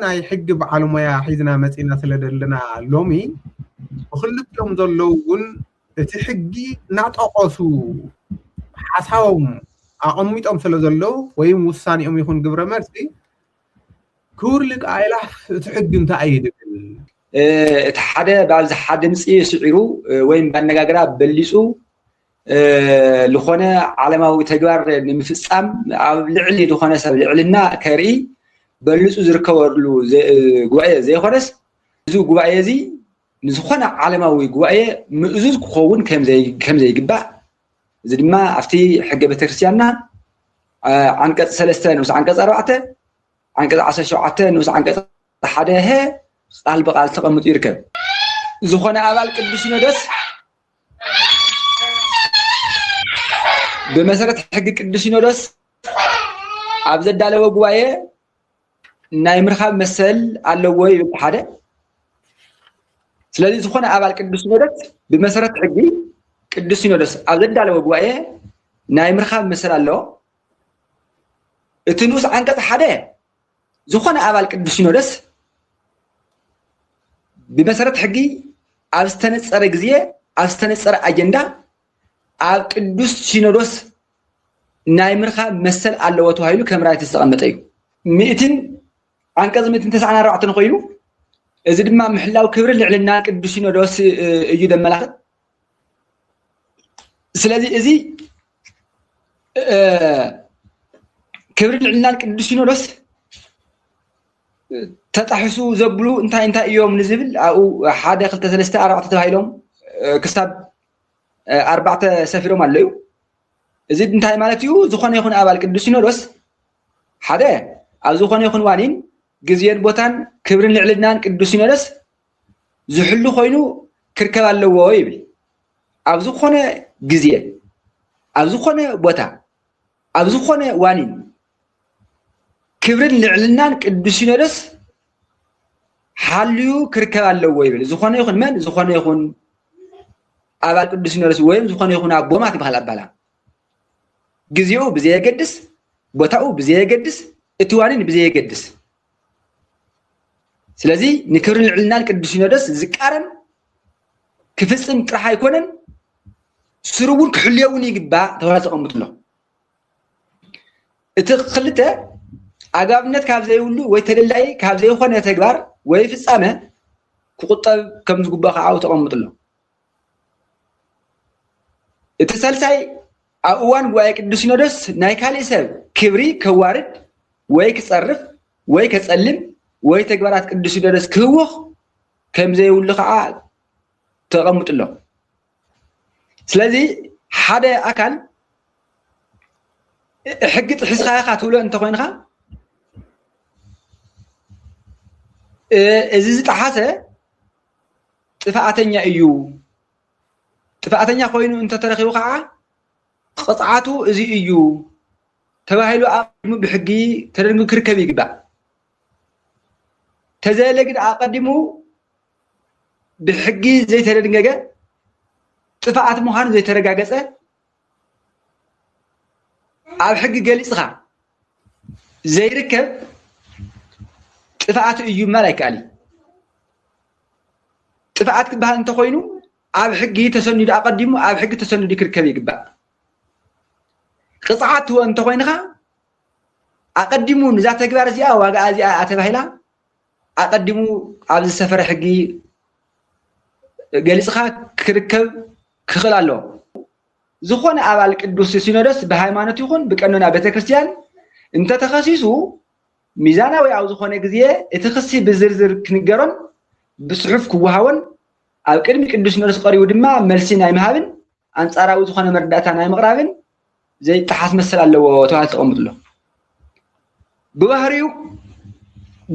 ناي حق بعلميا حيزنا مسينا سلدلنا لومي وخلتهم ذلون تحقي نعطقسو حساوم أميتهم سلدلو ويم وساني يكون قبر مرسي كورلك عيلاف تحق انت عيد اتحدى بعض حد مسئي سعيرو وين بنغاغرا بليسو لخونه علماوي تجوار نمفصام لعلي لخونه سب لعلنا كري بلصو زركورلو غوايه زي خرس زو غوايه زي نزخونه علماوي غوايه مؤزز كخون كم زي يغبا زي دما افتي حق بترسيانا عنقص 3 نص عنقص 4 عنقص 17 نص عنقص 1 هي قال بقال تقمط يركب زخونه ابال قدس نودس بمسرت حق قدس نودس ابزد دالو غوايه ناي مرخاب مسل علو وي بحده ስለዚህ ዝኾነ አባል ቅዱስ ሲኖዶስ በመሰረት ሕጊ ቅዱስ ሲኖዶስ አብዘዳለ ወጓዬ ናይ ምርኻብ መስል ኣሎ እቲ ንኡስ አንቀጽ ሓደ ዝኾነ አባል ቅዱስ ሲኖዶስ በመሰረት ሕጊ አብስተነጸረ ጊዜ አብስተነጸረ አጀንዳ አብ ቅዱስ ሲኖዶስ ናይ ምርኻብ መስል ኣለዎ ተባሂሉ ከምራይ ተስተቀመጠ እዩ ሚእትን አንቀጽ 194 ኮይኑ እዚ ድማ ምሕላው ክብሪ ልዕልና ቅዱስ ሲኖዶስ እዩ ደመላኽት ስለዚ እዚ ክብሪ ልዕልና ቅዱስ ሲኖዶስ ተጣሕሱ ዘብሉ እንታይ እዮም ንዝብል አው 1 2 3 4 ተባሂሎም ክሳብ 4 ሰፊሮም ኣለዩ እዚ እንታይ ማለት እዩ ዝኾነ ይኹን አባል ቅዱስ ሲኖዶስ ሓደ ኣብ ዝኾነ ይኹን ዋኒን ግዚያን ቦታን ክብርን ልዕልናን ቅዱስ ሲኖዶስ ዝሕሉ ኮይኑ ክርከብ ኣለዎ ይብል ኣብ ዝኾነ ግዜ ኣብ ዝኾነ ቦታ ኣብ ዝኾነ ዋኒን ክብርን ልዕልናን ቅዱስ ሲኖዶስ ሓልዩ ክርከብ ኣለዎ ይብል ዝኾነ ይኹን መን ዝኾነ ይኹን አባል ቅዱስ ሲኖዶስ ወይም ዝኾነ ይኹን አቦማት ይባሃል አባላ ግዚኡ ብዘይ የገድስ ቦታኡ ብዘይ የገድስ እቲ ዋኒን ብዘይ የገድስ ስለዚህ ንክብርን ልዕልናን ቅዱስ ሲኖዶስ ዝቃረን ክፍጽም ጥራሕ ኣይኮነን ስሩቡን ክሕልየውን ይግባእ ተባሂሉ ተቐሚጡሎ እቲ ክልተ አጋብነት ካብ ዘይብሉ ወይ ተደላይ ካብ ዘይኮነ ተግባር ወይ ፍጻመ ክቁጠብ ከም ዝግባእ ከዓ ተቐሚጡሎ እቲ ሳልሳይ ኣብ እዋን ጉባኤ ቅዱስ ሲኖዶስ ናይ ካልእ ሰብ ክብሪ ከዋርድ ወይ ክጸርፍ ወይ ከጸልም ወይ ተግባራት ቅዱስ ሲኖዶስ ክህወኽ ከም ዘይብሉ ከዓ ተቐሚጡሎ ስለዚ ሓደ አካል ሕጊ ጥሕስኻ ኢኻ ትብሎ እንተኮይንካ እዚ ዝጠሓሰ ጥፋኣተኛ እዩ ጥፋኣተኛ ኮይኑ እንተተረኺቡ ከዓ ቅፅዓቱ እዚ እዩ ተባሂሉ አቀዲሙ ብሕጊ ተደንጉ ክርከብ ይግባእ ተዘለግድ አቀዲሙ ብሕጊ ዘይተደንገገ ጥፋኣት ምዃኑ ዘይተረጋገፀ ኣብ ሕጊ ገሊፅኻ ዘይርከብ ጥፋኣት እዩ ማለት ኣይከኣልን ጥፋኣት ክበሃል እንተኮይኑ ኣብ ሕጊ ተሰኒዱ አቀዲሙ ኣብ ሕጊ ተሰኒዱ ክርከብ ይግባእ ቅፅዓት ህወ እንተኮይንካ አቀዲሙ ንዛ ተግባር እዚኣ ዋጋኣ እዚኣ ተባሂላ አቀዲሙ ኣብ ዝሰፈረ ሕጊ ገሊፅኻ ክርከብ ክኽእል ኣሎ ዝኾነ አባል ቅዱስ ሲኖዶስ ብሃይማኖት ይኹን ብቀኖና ቤተክርስትያን እንተተኸሲሱ ሚዛናዊ ኣብ ዝኾነ ግዜ እቲ ክሲ ብዝርዝር ክንገሮን ብጽሑፍ ክወሃቦን ኣብ ቅድሚ ቅዱስ ሲኖዶስ ቀሪቡ ድማ መልሲ ናይ ምሃብን አንጻራዊ ዝኾነ መርዳእታ ናይ ምቕራብን ዘይጠሓስ መሰል ኣለዎ ተባሂሉ ተቐሚጡሎ ብባህሪኡ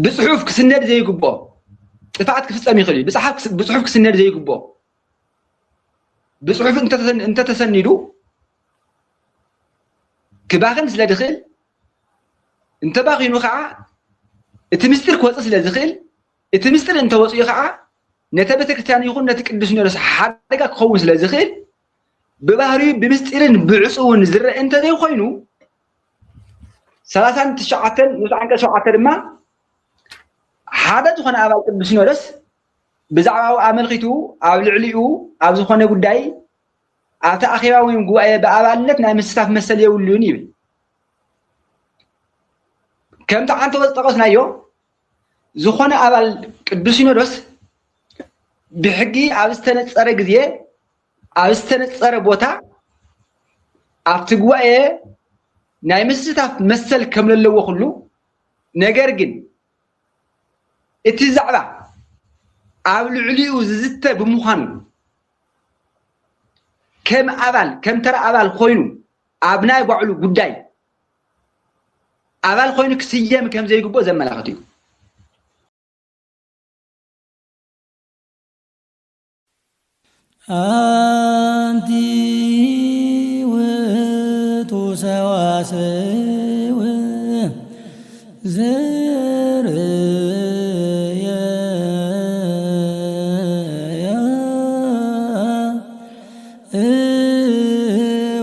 ብጽሑፍ ክስነድ ዘይግብኦ ጥፋኣት ክፍጸም ይኽእል እዩ ብጽሑፍ ክስነድ ዘይግብኦ ብጽሑፍ እንተተሰኒዱ ክባኽን ስለ ዝኽእል እንተባኺኑ ከዓ እቲ ምስጢር ክወፅእ ስለ ዝኽእል እቲ ምስጢር እንተወፅኡ ከዓ ነቲ ቤተክርስትያን ይኹን ነቲ ቅዱስ ሲኖዶስ ሓደጋ ክኸውን ስለ ዝኽእል ببهري بمستيرن بعصون زر انت ذي خوينو 39 نص عنك 7 ما ሓደ ዝኾነ ኣባል ቅዱስ ሲኖዶስ ብዛዕባው ኣመልኪቱ ኣብ ልዕሊኡ ኣብ ዝኾነ ጉዳይ ኣብቲ ኣኼባ ወይ ጉባኤ ብኣባልነት ናይ ምስታፍ መሰል የብሉን ይብል ከምቲ ዓንተ ጠቐስናዮ ዝኾነ ኣባል ቅዱስ ሲኖዶስ ብሕጊ ኣብ ዝተነፀረ ግዜ ኣብ ዝተነፀረ ቦታ ኣብቲ ጉባኤ ናይ ምስታፍ መሰል ከም ዘለዎ ኩሉ ነገር ግን እቲ ዛዕባ ኣብ ልዕሊኡ ዝዝተ ብምዃኑ ከም ኣባል ከም ተራ ኣባል ኮይኑ ኣብ ናይ ባዕሉ ጉዳይ ኣባል ኮይኑ ክስየም ከም ዘይግባእ ዘመላኽት እዩ አንቲ ውእቱ ሰዋስው ዘርየ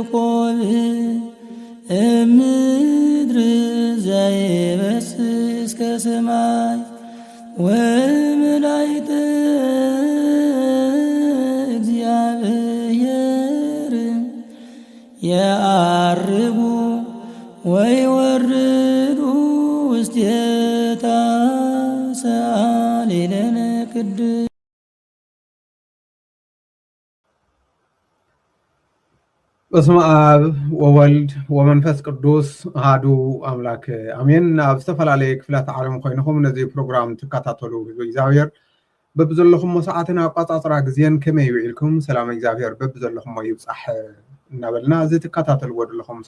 እቆብ እምድር ዘይበስስ ከሰማይ ወመላእክት يعرب ويورد وستيتا سالي لنا كد بسم آب وولد ومنفس قدوس هادو أملاك أمين أبستفل عليك فلا تعلم خينكم نزي بروغرام تكاتاتولو بزاوير ببزل لكم مساعتنا قطع زين كما يوعيلكم سلام إجابير ببزل لكم ويبصح نابلنا زي تكاتاتل ود لكم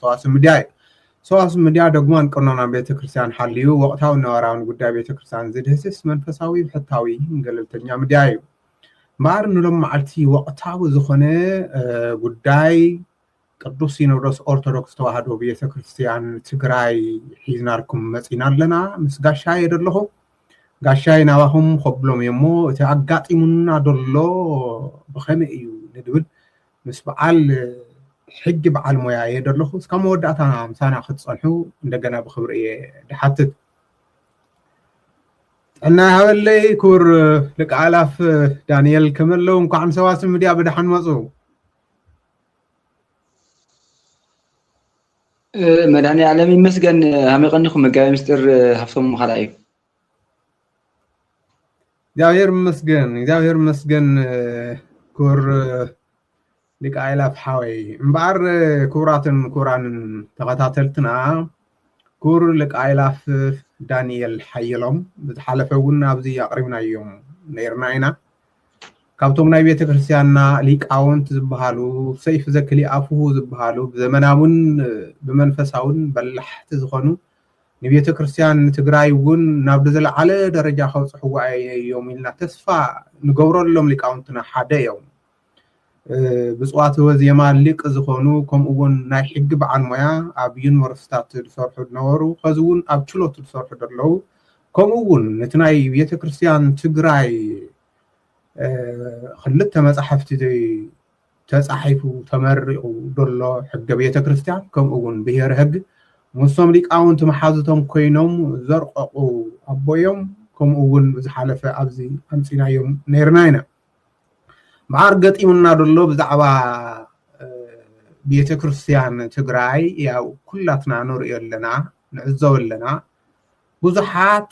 سواس مديا دغمان قنونا بيت كريستيان حليو وقتاو نوراون غداي بيت كريستيان زدهسس منفساوي حتاوي انغللتنيا مديايو مار نلوم معلتي وقتاو زخونه غداي ቅዱስ ሲኖዶስ ኦርቶዶክስ ተዋህዶ ቤተ ክርስቲያን ትግራይ ሒዝናርኩም መጽና ለና ምስ ጋሻይ የደለኹ ጋሻይ ናባኹም ኸብሎም የሞ እቲ አጋጢሙና ደሎ በኸመይ እዩ ንድብል ምስ በዓል ሕጊ በዓል ሞያ የደለኹ እስከ መወዳእታ ምሳና ክትጸንሑ እንደገና ብኽብሪ ድሓትት እና ሃበለይ ኩር ልቃላፍ ዳንኤል ከመለው እንኳን ሰዋስ ሚዲያ በደሐን መጹ مدعني عالمي مسجن هم يغنيكم مجاي مستر هفتم خلاص جاوير مسجن كور لك عيلاف حوي مبار كوران تغتاتلتنا كور لك عيلاف دانيال حيلهم بتحالفونا بزي قريبنا يوم نيرناينا ካብቶም ናይ ቤተ ክርስቲያንና ሊቃውንት ዝበሃሉ ሰይፍ ዘክሊ አፉሁ ዝበሃሉ በዘመናውን በመንፈሳውን በላሕቲ ዝኾኑ ንቤተ ክርስቲያን ትግራይ እውን ናብ ዝለዓለ ደረጃ ከውጽሕዋ እዮም ኢልና ተስፋ ንገብረሎም ሊቃውንትና ሓደ እዮም ብጽዋት ወዜማ ሊቅ ዝኾኑ ከምኡውን ናይ ሕጊ በዓል ሞያ ኣብ ዩኒቨርሲታት ዝሰርሑ ነበሩ ከዝውን ኣብ ችሎት ዝሰርሑ ደለው ከምኡውን እቲ ናይ ቤተ ክርስቲያን ትግራይ خلت مصحفتي تصحيفو تمرقو دولو حق بيت كريستيان كم اون بهير حق مسوم ليقاونت محازتهم كوينوم زرققو ابويوم كم اون بزحالفه ابزي انصينايوم نيرناينا معرقطيمنا دولو بزعبا بيت كريستيان تግራይ ያው ኩላትና ኖር የለና ንዕዘወለና ብዙሓት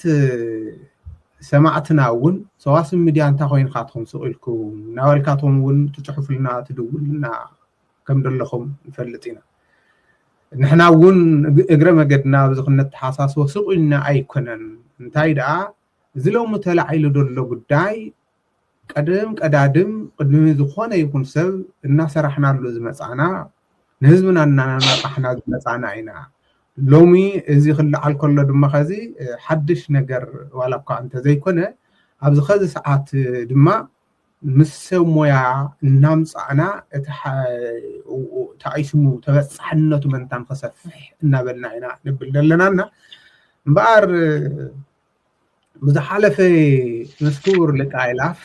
سمعتنا ون سواس ميديا انت خوين خاطهم سئلكم ناولكاتهم ون تصحفلنا تدولنا كم دلخم نفلطينا نحنا ون اجر مقدنا بزخنت حساس وسقلنا ايكونن انتاي دا زلو متلعيل دولو غداي قدادم قدم زخونه يكون سب الناس رحنا له زمصانا نهزمنا نانا زمصانا اينا لومي ازي خلعل كله دما خزي حدش ነገር ዋላ እኮ አንተ ዘይኮነ ኣብዚ خዚ ሰዓት ድማ مسو مويا نامصعنا تعيشمو تبصحنته من تنخسفح نابلنا عنا نبللنا مبار بزحلفه مسكور لك عيلاف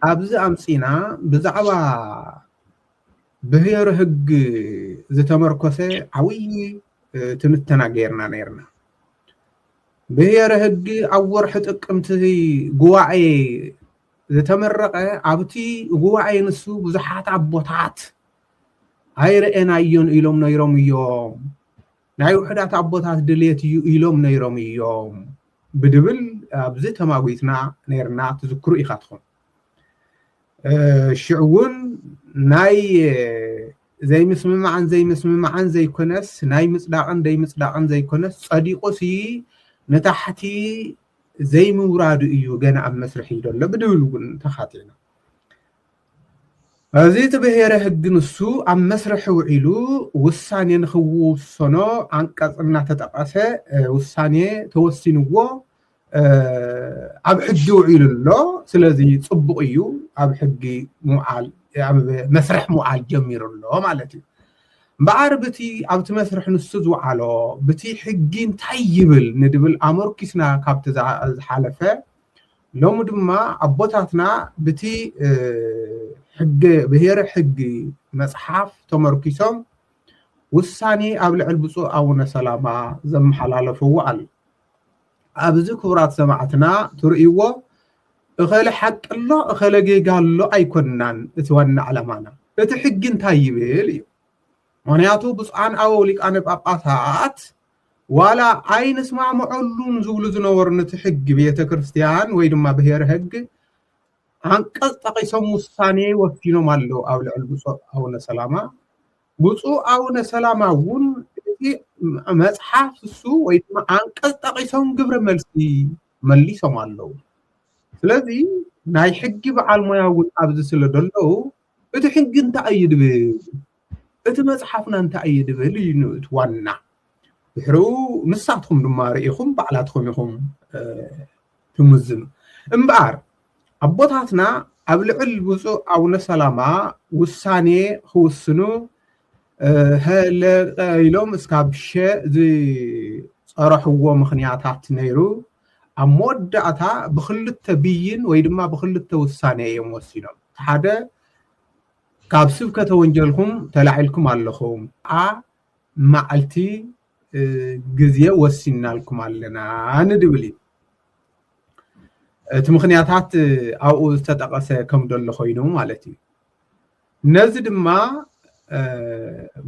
ابز امصينا بزعبا بهير هج زتمركسه عوي تمتنا غيرنا نيرنا ብሔረ ሕጊ ኣብ ወርሒ ጥቅምቲ ጉባኤ ዝተመረቀ ኣብቲ ጉባኤ ንሱ ብዙሓት ኣቦታት ኣይረአናዮን ኢሎም ነይሮም እዮም ናይ ውሕዳት ኣቦታት ድሌት እዩ ኢሎም ነይሮም እዮም ብድብል ኣብዚ ተማጉይትና ነርና ትዝክሩ ኢኻትኩም ሽዕውን ናይ ዘይምስምማዕን ዘይኮነስ ናይ ምጽዳቅን ዘይምጽዳቅን ዘይኮነስ ጸዲቆሲ ነታሕቲ ዘይምውራዱ እዩ ገና ኣብ መስርሕ ይደሎ ብድብል እውን ተኻቲና እዚ ብሔረ ሕጊ ንሱ ኣብ መስርሕ ውዒሉ ውሳኔ ንኽውሰኖ አንቀጽ እናተጠቀሰ ውሳኔ ተወሲንዎ ኣብ ሕጊ ውዒሉ ኣሎ ስለዚ ጽቡቕ እዩ ኣብ ሕጊ ሙዓል ኣብ መስርሕ ሙዓል ጀሚሩ ኣሎ ማለት እዩ እምበኣር በቲ ኣብቲ መስርሕ ንሱ ዝወዓሎ በቲ ሕጊ እንታይ ይብል ንድብል ኣመርኪስና ካብቲ ዝሓለፈ ሎሚ ድማ ኣቦታትና በቲ ሕጊ ብሔረ ሕጊ መጽሓፍ ተመርኪሶም ውሳኔ ኣብ ልዕል ብፁዕ ኣቡነ ሰላማ ዘመሓላለፍዎ ኣሎ ኣብዚ ክቡራት ሰማዕትና ትርእይዎ እኸለ ሓቂ ኣሎ እኸለ ጌጋ ኣሎ ኣይኮንናን እቲ ዋና ዓላማና እቲ ሕጊ እንታይ ይብል እዩ ምክንያቱ ብፁዓን ኣበው ሊቃነ ጳጳሳት ዋላ ኣይንስማዕምዐሉን ዝብሉ ዝነበሩ ነቲ ሕጊ ቤተ ክርስቲያን ወይ ድማ ብሔረ ሕጊ አንቀጽ ጠቂሶም ውሳኔ ወሲኖም ኣለዉ ኣብ ልዕል ብፁዕ ኣቡነ ሰላማ ብፁዕ ኣቡነ ሰላማ እውን እቲ መጽሓፍ እሱ ወይ ድማ አንቀጽ ጠቂሶም ግብረ መልሲ መሊሶም ኣለዉ ስለዚ ናይ ሕጊ በዓል ሞያ እውን ኣብዚ ስለ ደለዉ እቲ ሕጊ እንታይ እዩ ድብል እቲ መጽሓፍና እንታይ እዩ ድብል እዩ እቲ ዋና ድሕሩ ንሳትኩም ድማ ርኢኹም ባዕላትኩም ኢኹም ትምዝኑ እምበኣር ኣቦታትና ኣብ ልዕል ብፁዕ ኣቡነ ሰላማ ውሳኔ ክውስኑ ኢሎም እስካብ ሸ ዝፀረሕዎ ምክንያታት ነይሩ ኣብ መወዳእታ ብክልተ ብይን ወይ ድማ ብክልተ ውሳኔ እዮም ወሲኖም ሓደ ካብ ስብከተ ወንጀልኩም ተላዒልኩም ኣለኹም መዓልቲ ግዜ ወሲናልኩም ኣለና ንድብል እዩ እቲ ምክንያታት ኣብኡ ዝተጠቀሰ ከም ደሎ ኮይኑ ማለት እዩ ነዚ ድማ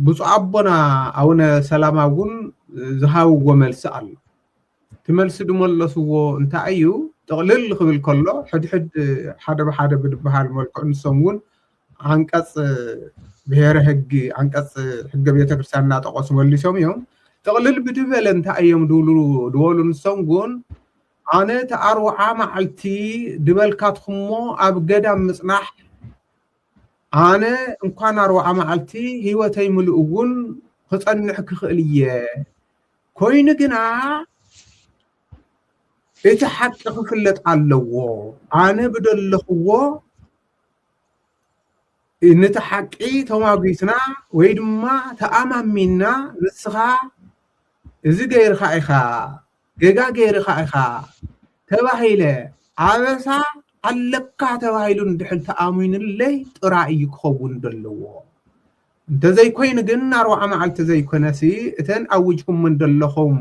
ብፁዕ ኣቦና ኣቡነ ሰላማ እውን ዝሃብዎ መልሲ ኣሎ እቲ መልሲ ድመለስዎ እንታይ እዩ ጥቕልል ክብል ከሎ ሕድሕድ ሓደ ብሓደ ብድበሃል መልክዑ ንሶም እውን አንቀጽ ብሔረ ሕጊ አንቀጽ ሕገ ቤተ ክርስቲያን እናጠቀሱ መሊሶም እዮም ጥቕልል ብድበለ እንታይ እዮም ድበሉ ንሶም ግን ኣነ ተኣርውዓ መዓልቲ ድበልካትኩሞ ኣብ ገዳም ምጽናሕ ኣነ እንኳን ኣርውዓ መዓልቲ ህይወተይ ምሉእ እውን ክጸንሕ ክኽእል እየ ኮይኑ ግና እቲ ሓቂ ክፍለጥ ኣለዎ ኣነ ብደለኽዎ ነቲ ሓቂ ተማጊስና ወይ ድማ ተኣማሚና ንስኻ እዚ ገይርካ ኢኻ ገጋ ገይርካ ኢኻ ተባሂለ ዓበሳ ኣለካ ተባሂሉ እንድሕር ተኣሚኑለይ ጥራይ እዩ ክኸውን ደለዎ እንተዘይኮይኑ ግን ኣርባዓ መዓልቲ ዘይኮነሲ እተን ኣውጅኩምን ደለኹም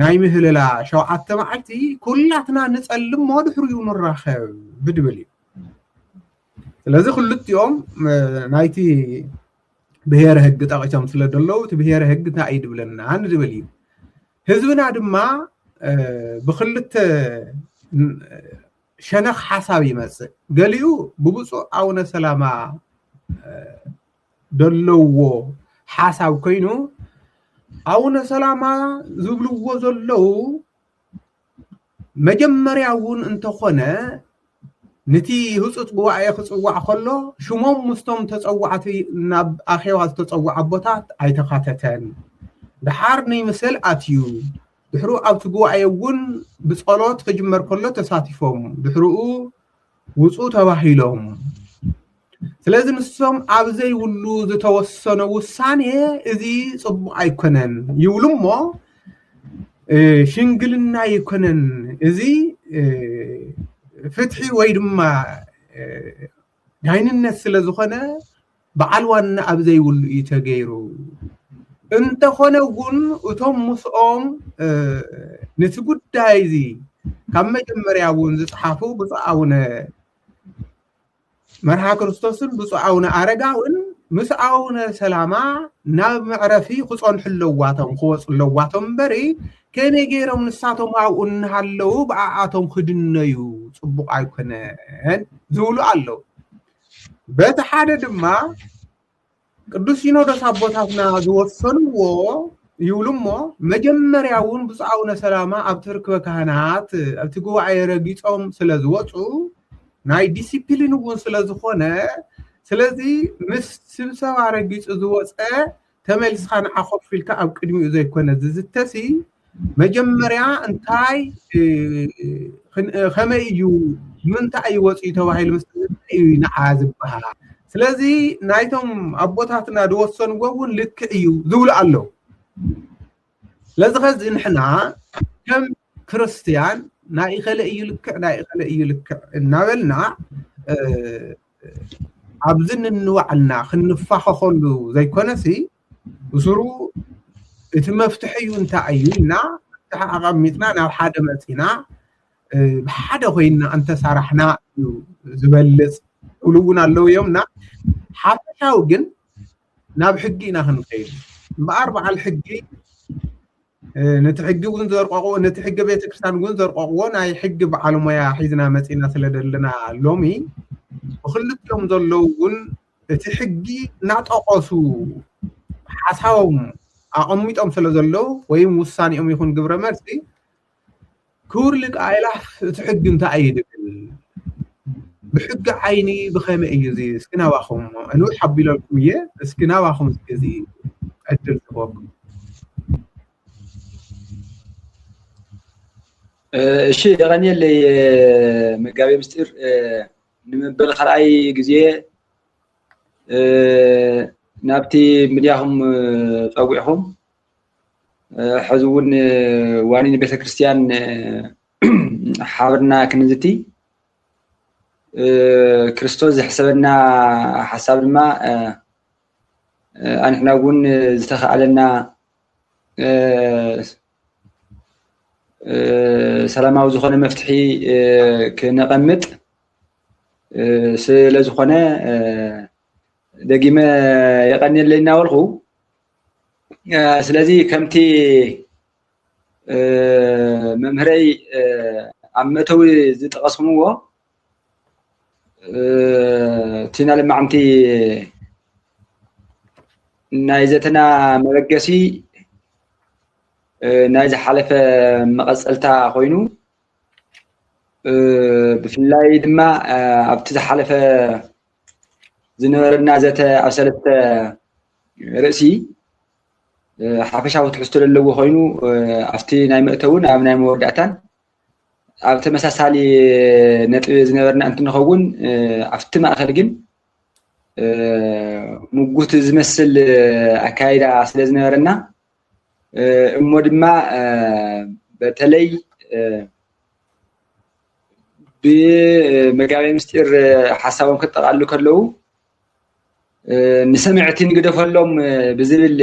ናይ ምህለላ ሸውዓተ መዓልቲ ኩላትና ንጸልም ድሕሪኡ ንራኸብ ብድብል እዩ ስለዚ ክልቲኦም ናይቲ ብሔረ ሕጊ ጠቂሶም ስለ ደለዉ እቲ ብሔረ ሕጊ እንታይ እዩ ድብለና ንድብል እዩ ህዝብና ድማ ብክልተ ሸነኽ ሓሳብ ይመጽእ ገሊኡ ብብፁዕ ኣቡነ ሰላማ ደለዎ ሓሳብ ኮይኑ ኣቡነ ሰላማ ዝብልዎ ዘለዉ መጀመርያ እውን እንተኾነ ነቲ ህፁፅ ጉባኤ ክፅዋዕ ከሎ ሽሞም ምስቶም ተፀዋዕቲ ናብ ኣኼባ ዝተፀዋዕ ኣቦታት ኣይተኻተተን ድሓር ንይምስል ኣትዩ ድሕሩ ኣብቲ ጉባኤ እውን ብጸሎት ክጅመር ከሎ ተሳቲፎም ድሕሩኡ ውፁእ ተባሂሎም ስለዚ ንሶም ኣብ ዘይብሉ ዝተወሰነ ውሳኔ እዚ ጽቡቕ ኣይኮነን ይብሉ እሞ ሽንግልና ይኮነን እዚ ፍትሒ ወይ ድማ ዳይንነት ስለ ዝኾነ በዓል ዋና ኣብ ዘይብሉ እዩ ተገይሩ انت خونغون اتوم مسؤوم نتقود دايزي كم مجمرياون زصحافو بصعون مرحا كريستوسن بصعون ارغاون مسعون سلاما ناب معرفي خصون حلواتهم خوص لواتهم بري كاني غيرهم نساتهم عاون هالو بعاتهم خدنيو صبق ايكونن زولو الله بتحدد ما ቅዱስ ሲኖዶስ አቦታትና ዝወሰንዎ ይውሉሞ መጀመሪያውን ብጻውነ ሰላማ አብትርክ በካህናት ኣብቲ ጉባኤ ረጊጾም ስለዝወጹ ናይ ዲሲፕሊን እውን ስለዝኾነ ስለዚ ምስ ስብሰባ ረጊጽ ዝወጸ ተመልስኻን አخفልካ ኣብ ቅድሚኡ ዘይኮነ ዝዝተሲ መጀመሪያ እንታይ ከመይዩ ምንታይ ወጽ ተባሂል መስጠት ይናዓዝባሃ ስለዚህ ናይቶም አቦታትና ደወሰንጎውን ልክ እዩ ዝውል አለው ለዝኸዝ እንሕና ከም ክርስቲያን ናይ ኸለ እዩ ልክ እናበልና ኣብዝን ንዋዕልና ክንፋኸሉ ዘይኮነሲ ብስሩ እቲ መፍትሕዩ እንታይ እዩና ተሓቃሚትና ናብ ሓደ መጽና ብሓደ ኮይና አንተ ሰራሕና ዝበልጽ ولونا لو يومنا حافشاو جن ناب حقينا هنخيل بأربع الحقي نتحقي ونزر قاقو نتحقي بيت كريستيان ونزر قاقو ناي حق بعلم يا حيزنا مسينا سلدلنا لومي وخلت يوم ذلون تحقي نعطقسو حساوم أميتهم سلدلو ويم وساني أم يكون قبر مرسي كورلك عيلاف تحقي انت عيد بحق عيني بخيمة إيزي سكنا واخم أنو حبي للكوية سكنا واخم إيزي أدل تبوك الشيء غني اللي مقابل مستير نمبل خرعي جزية نابتي ملياهم فوقعهم حزون وانين بيت كريستيان حاورنا كنزتي كريستوس حسبنا حساب ما احنا نقول زتخالنا سلاماو زخونه مفتحي كنقمط سلا زخونه دقيمه يقني لنا ولخو سلازي كمتي ممهري عمتوي زتقسموا تينا لما عمتي نايزتنا مرقسي نايز حلفة مقصلتا خوينو بفلاي دما ابتز حلفة زنورنا زتا أرسلت رأسي حافشاو تحستو للو خوينو افتي ناي مأتون ام ناي موردعتان ኣብ ተመሳሳሊ ነጥብ ዝነበርና እንትንኸውን ኣብቲ ማእኸል ግን ሙጉት ዝመስል ኣካይዳ ስለ ዝነበረና እሞ ድማ በተለይ ብመጋቢ ምስጢር ሓሳቦም ክጠቃሉ ከለው ንሰምዕቲ ንግደፈሎም ብዝብል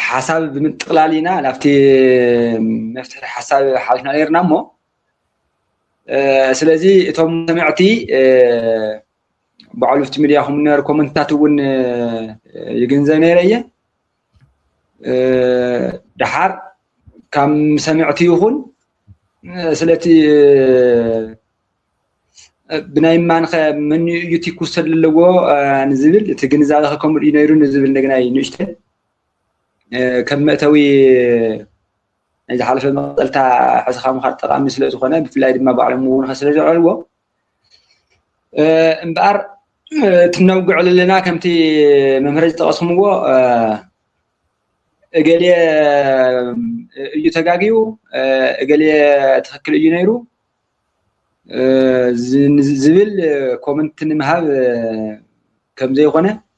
حساب بمتقلالينا لافتي مفتح حساب حالنا نيرنا مو سلازي توم سمعتي بعلو في ميدياهم نير كومنتاتون يجنزا نيريه دحار كم سمعتي يخون سلاتي بناي مان من يوتيكو سللو نزبل تجنزا لكم ينيرون نزبل نغناي نشته كم مأتوي إذا حلف المقتلتا حسخا مخاط تقام مثل زخونه بفلاي ما بعلمون خسر جعلوا امبار تنوقع لنا كمتي ممهرج تقسموا اقالي يتقاقيو اقالي تخكل ينيرو زبل كومنت نمهاب كم زي خونه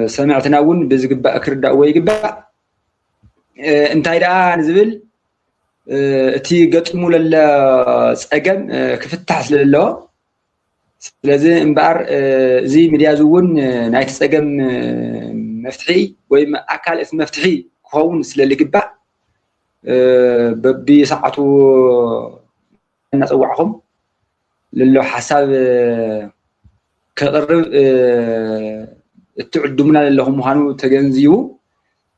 سمعتنا ون بزقبا كردا ويقبا انتاي دا نزبل تي قطمو للا صقم كفتح لله ስለዚህ امبار زي ميديا زون نايت صقم مفتحي ويم أكل اسم مفتحي كون سلالي قبع بساعته الناس أوعهم للو حساب كقرب التعدمنا اللي هم هانو تجنزيو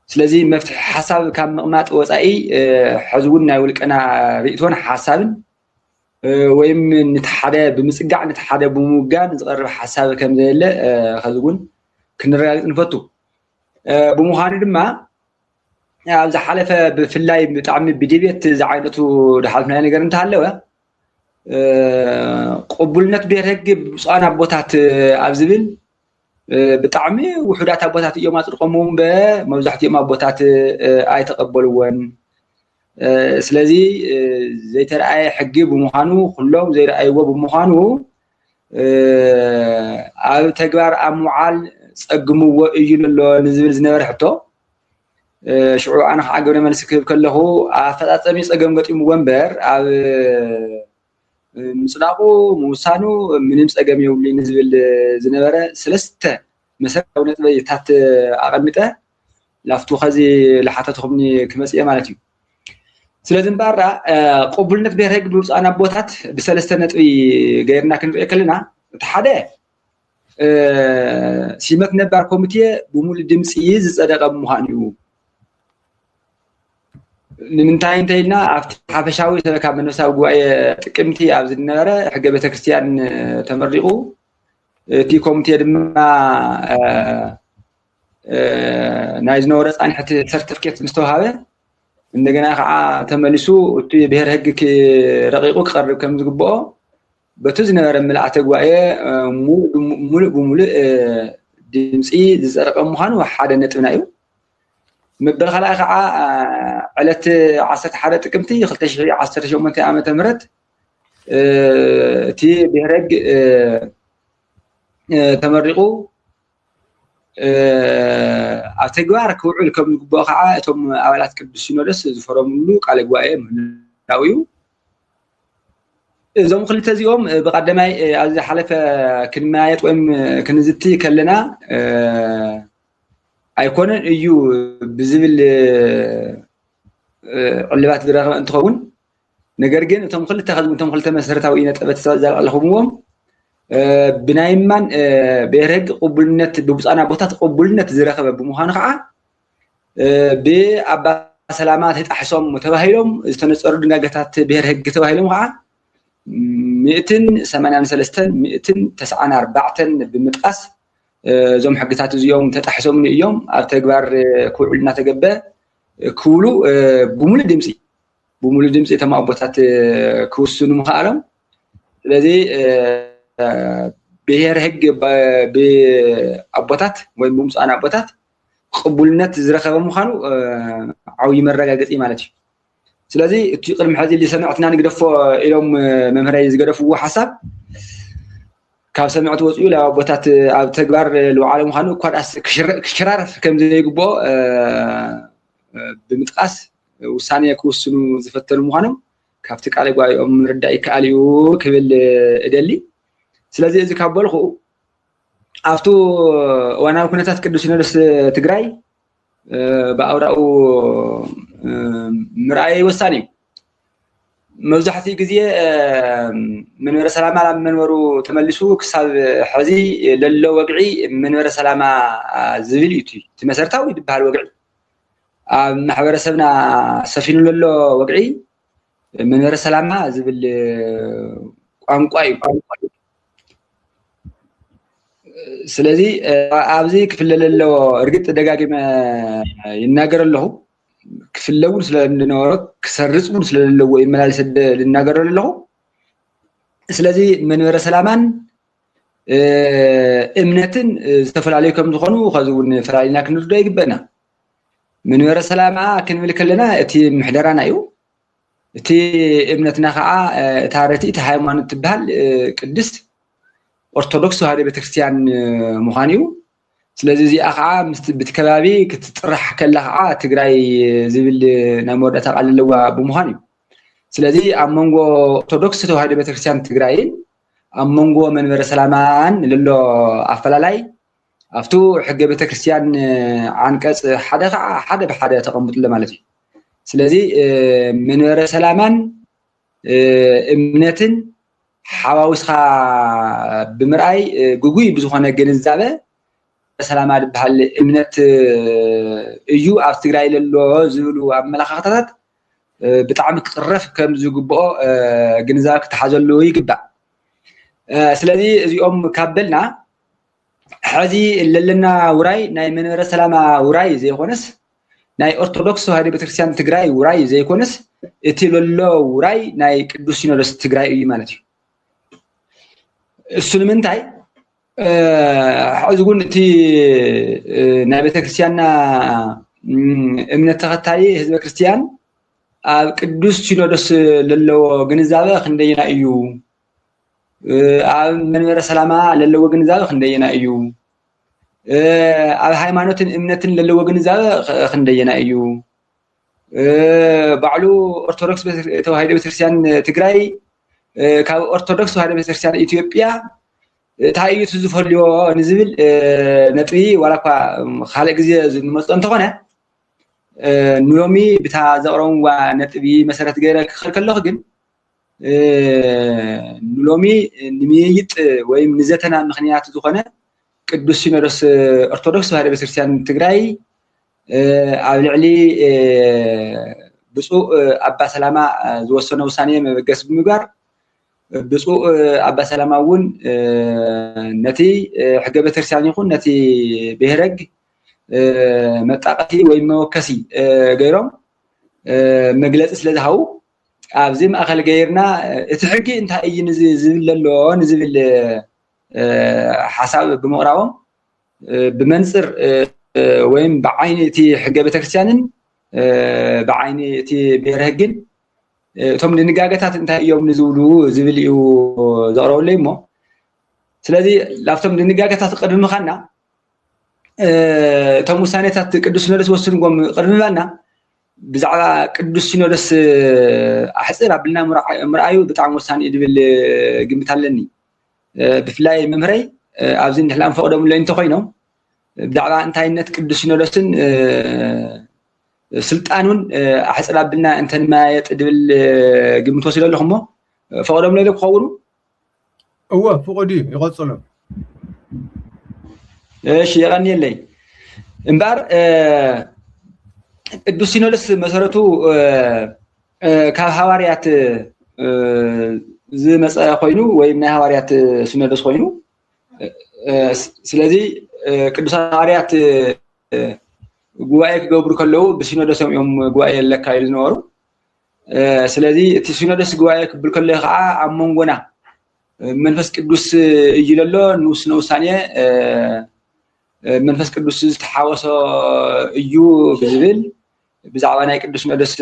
سلازي مفتح حساب كان مقناط وصائي حزونا يقولك أنا ريتون حساب ويم نتحدى بمسقع نتحدى بموجان نقرب حساب كم زي اللي خزون كنا نفتو بمهاري دما أبز حلفة في الله بتعمل بديبيت زعينته لحالنا يعني قرنت هلا قبولنا بيرهق بصانا بوتات أبزبل بتعمي وحدات بوتات يومات القموم بموزحت يوم بوتات آي تقبلون سلازي زي ترى حقي بمهانو كلهم زي رأي وبمهانو أو تجبر أموال أقمو يجون اللي نزل زنور حتى شعور أنا حاجة من السكيب كله فتاة ميس أقم قتي موامبر أو مصنعو موسانو من مس أقم يولي نزل زنور سلسته مثلا ونت بيتات أقمته لافتو خزي لحتى تخمني كمسية مالتي سلازم برا قبولنا بهرق بلوس أنا بوتات بسلسته نتوي غيرنا كنبقى كلنا تحدى سيمت نبار كوميتيه بمول دمسي زصدق مهانيو ንምንታይ እንተይልና ኣብቲ ሓፈሻዊ ሰበካ መንፈሳዊ ጉባኤ ጥቅምቲ ኣብ ዝነበረ ሕገ ቤተክርስትያን ተመሪቑ እቲ ኮሚቴ ድማ ናይ ዝነበረ ፃንሕቲ ሰርቲፊኬት ምስተውሃበ እንደገና ከዓ ተመሊሱ እቲ ብሄር ሕጊ ረቂቑ ክቐርብ ከም ዝግብኦ በቲ ዝነበረ ምልኣተ ጉባኤ ሙሉእ ብሙሉእ ድምፂ ዝፀደቐ ምዃኑ ሓደ ነጥብና እዩ مبلغ خلاص على 11 ጥቅምቲ 2018 ዓመተ ምህረት تي بهرج ተመሪቑ ኣብ ተግባር ክውዕል ከም ዝግብኦ ከዓ እቶም ኣባላት ቅዱስ ሲኖዶስ ዝፈረምሉ ቃለ ጉባኤ ምህላዊው እዞም ክልተ እዚኦም ብቀዳማይ ኣብዚ ሓለፈ ክንማየጥ ወይም ክንዝቲ ከለና ኣይኮነን እዩ ብዝብል ቅልባት ዝረኸበ እንትኸውን ነገር ግን እቶም ክልተ ከዝሙ እቶም ክልተ መሰረታዊ ነጥበት ዘልቀለኹምዎም ብናይማን ብሄረግ ቅቡልነት ብብፃና ቦታት ቅቡልነት ዝረኸበ ብምዃኑ ከዓ ብኣባ ሰላማ ተጣሕሶም ተባሂሎም ዝተነፀሩ ድንጋጌታት ብሄር ሕጊ ተባሂሎም ከዓ 183 194 ብምጥቃስ ዞም ሕግታት እዚኦም ተጣሕሶም እዮም ኣብ ተግባር ክውዕልና ተገበ ክውሉ بمول دمسي تما أبوتات كوسنو مخالم الذي بهير هج بأبوتات وين بومس أنا أبوتات قبولنا تزرخه مخالو عوي مرة جت إيمانتي الذي تقول محذي اللي سمعتنا نقدفه إلهم ممهري يقدفوا حسب كاب سمعت وصيو لا أبوتات أو تجبر العالم مخالو كوارس كشرار كم زي يقبو بمتقاس وثانية كوسنو زفتلو مخانم كافتك على قاي رداي كاليو كبل ادلي سلازي اذا كابلخو افتو وانا كنتات قدوس سينودس تግራይ باوراو مرأي وساني مبزحتي غزي منور سلامة منورو تملسو كساب حزي للو وقعي منور سلامة زبليتي تمسرتاو يدبال وقعي ማሕበረሰብና ሰፊኑ ለሎ ወግዒ መንበረ ሰላማ ዝብል ቋንቋ እዩ ስለዚ ኣብዚ ክፍለለሎ እርግጥ ደጋጊመ ይናገር ኣለሁ ክፍለውን ስለነበረ ክሰርጽውን ስለሌለው ይመላለስ ልናገር ኣለሁ ስለዚ መንበረ ሰላማን እምነትን ዝተፈላለዩ ከም ዝኾኑ ከዝውን ፍራይና ክንርዶ ይግበና منور سلامة كنقول كلنا تي محدرانا أيو تي ابنتنا خاء تارتي تهايمان تبهل قدست أرثوذكس هذا بتكريستيان مخانيو سلازي زي أخا بتكلابي كتطرح كلها تقراي زي بالنمور تقال اللوا بمخانيو سلازي أمونغو أرثوذكس هذا بتكريستيان تقراي أمونغو منور سلامان للو أفلالاي أفتو حق بيت كريستيان عنكس حدا بحدا تقمط له مالتي سلازي منبر سلامان እምነትን ሓዋውስኻ ብምርኣይ ጉጉይ ብዙኾነ ግንዛበ ሰላማ ዝበሃል እምነት እዩ ኣብ ትግራይ ዘሎ ዝብሉ ኣመላኻኽታት ብጣዕሚ ክቅረፍ ከም ዝግብኦ ግንዛበ ክትሓዘሉ ይግባእ ስለዚ እዚኦም ካበልና ሕዚ ለለና ውራይ ናይ መንበረ ሰላማ ውራይ ዘይኮነስ ናይ ኦርቶዶክስ ተዋህዶ ቤተክርስትያን ትግራይ ውራይ ዘይኮነስ እቲ ለሎ ውራይ ናይ ቅዱስ ሲኖዶስ ትግራይ እዩ ማለት እዩ እሱ ንምንታይ ሕዚ ግን እቲ ናይ ቤተክርስትያንና እምነት ተኸታይ ህዝበ ክርስቲያን ኣብ ቅዱስ ሲኖዶስ ለለዎ ግንዛበ ክንደይና እዩ ኣብ መንበረ ሰላማ ለለዎ ግንዛበ ክንደይና እዩ ኣብ ሃይማኖትን እምነትን ለለዎ ግንዛበ ክንደይና እዩ ባዕሉ ኦርቶዶክስ ተዋህዶ ቤተክርስትያን ትግራይ ካብ ኦርቶዶክስ ተዋህዶ ቤተክርስትያን ኢትዮጵያ እንታይ እዩ ዝፈልዮ ንዝብል ነጥቢ ዋላኳ ካልእ ግዜ ዝመፅኦ እንተኾነ ሎሚ ብታ ዘቕረብዋ ነጥቢ መሰረት ገይረ ክኽእል ከለኹ ግን ሎሚ ንምይይጥ ወይ ንዘተና ምክንያት ዝኾነ ቅዱስ ሲኖዶስ ኦርቶዶክስ ተዋህዶ ቤተክርስትያን ትግራይ ኣብ ልዕሊ ብፁዕ ኣባ ሰላማ ዝወሰነ ውሳኔ መበገስ ብምግባር ብፁዕ ኣባ ሰላማ እውን ነቲ ሕገ ቤተክርስትያን ይኹን ነቲ ብሄረግ መጣቐቲ ወይ መወከሲ ገይሮም መግለፂ ስለዝሃቡ ኣብዚ ማእኸል ገይርና እቲ ሕጊ እንታይ እዩ ዝብል ዘሎ ንዝብል ሓሳብ ብምቕራቦም ብመንፅር ወይም ብዓይኒ እቲ ሕገ ቤተክርስትያንን ብዓይኒ እቲ ብሄረ ሕግን እቶም ድንጋጌታት እንታይ እዮም ንዝብሉ ዝብል እዩ ዘቕረበለይ እሞ ስለዚ ላብቶም ድንጋጌታት ቅድሚ ምኻና እቶም ውሳኔታት ቅዱስ ሲኖዶስ ወስንዎም ቅድሚ ምባልና ብዛዕባ ቅዱስ ሲኖዶስ ኣሕፅር ኣቢልና ምርኣዩ ብጣዕሚ ወሳኒ እዩ ዝብል ግምት ኣለኒ ብፍላይ መምህረይ ኣብዚ ንሕላ ንፈቅዶምሎ እንተኮይኖም ብዛዕባ እንታይነት ቅዱስ ሲኖዶስን ስልጣኑን ኣሕፅር ኣቢልና እንተንማየጥ ዝብል ግምት ወሲዶ ኣለኹ እሞ ፈቅዶምሎ ኢለ ክኸውን እወ ፍቅዲ ይቐፅሉ እሺ የቀኒየለይ እምበር ቅዱስ ሲኖዶስ መሰረቱ ካብ ሃዋርያት ዝመፀ ኮይኑ ወይም ናይ ሃዋርያት ሲኖዶስ ኮይኑ ስለዚ ቅዱሳን ሃዋርያት ጉባኤ ክገብሩ ከለዉ ብሲኖዶሶም እዮም ጉባኤ ለካይዱ ዝነበሩ ስለዚ እቲ ሲኖዶስ ጉባኤ ክብል ከሎ ከዓ ኣብ መንጎና መንፈስ ቅዱስ እዩ ዘሎ ንውስነ ውሳኔ መንፈስ ቅዱስ ዝተሓወሶ እዩ ብዝብል ብዛዕባ ናይ ቅዱስ ሲኖዶስ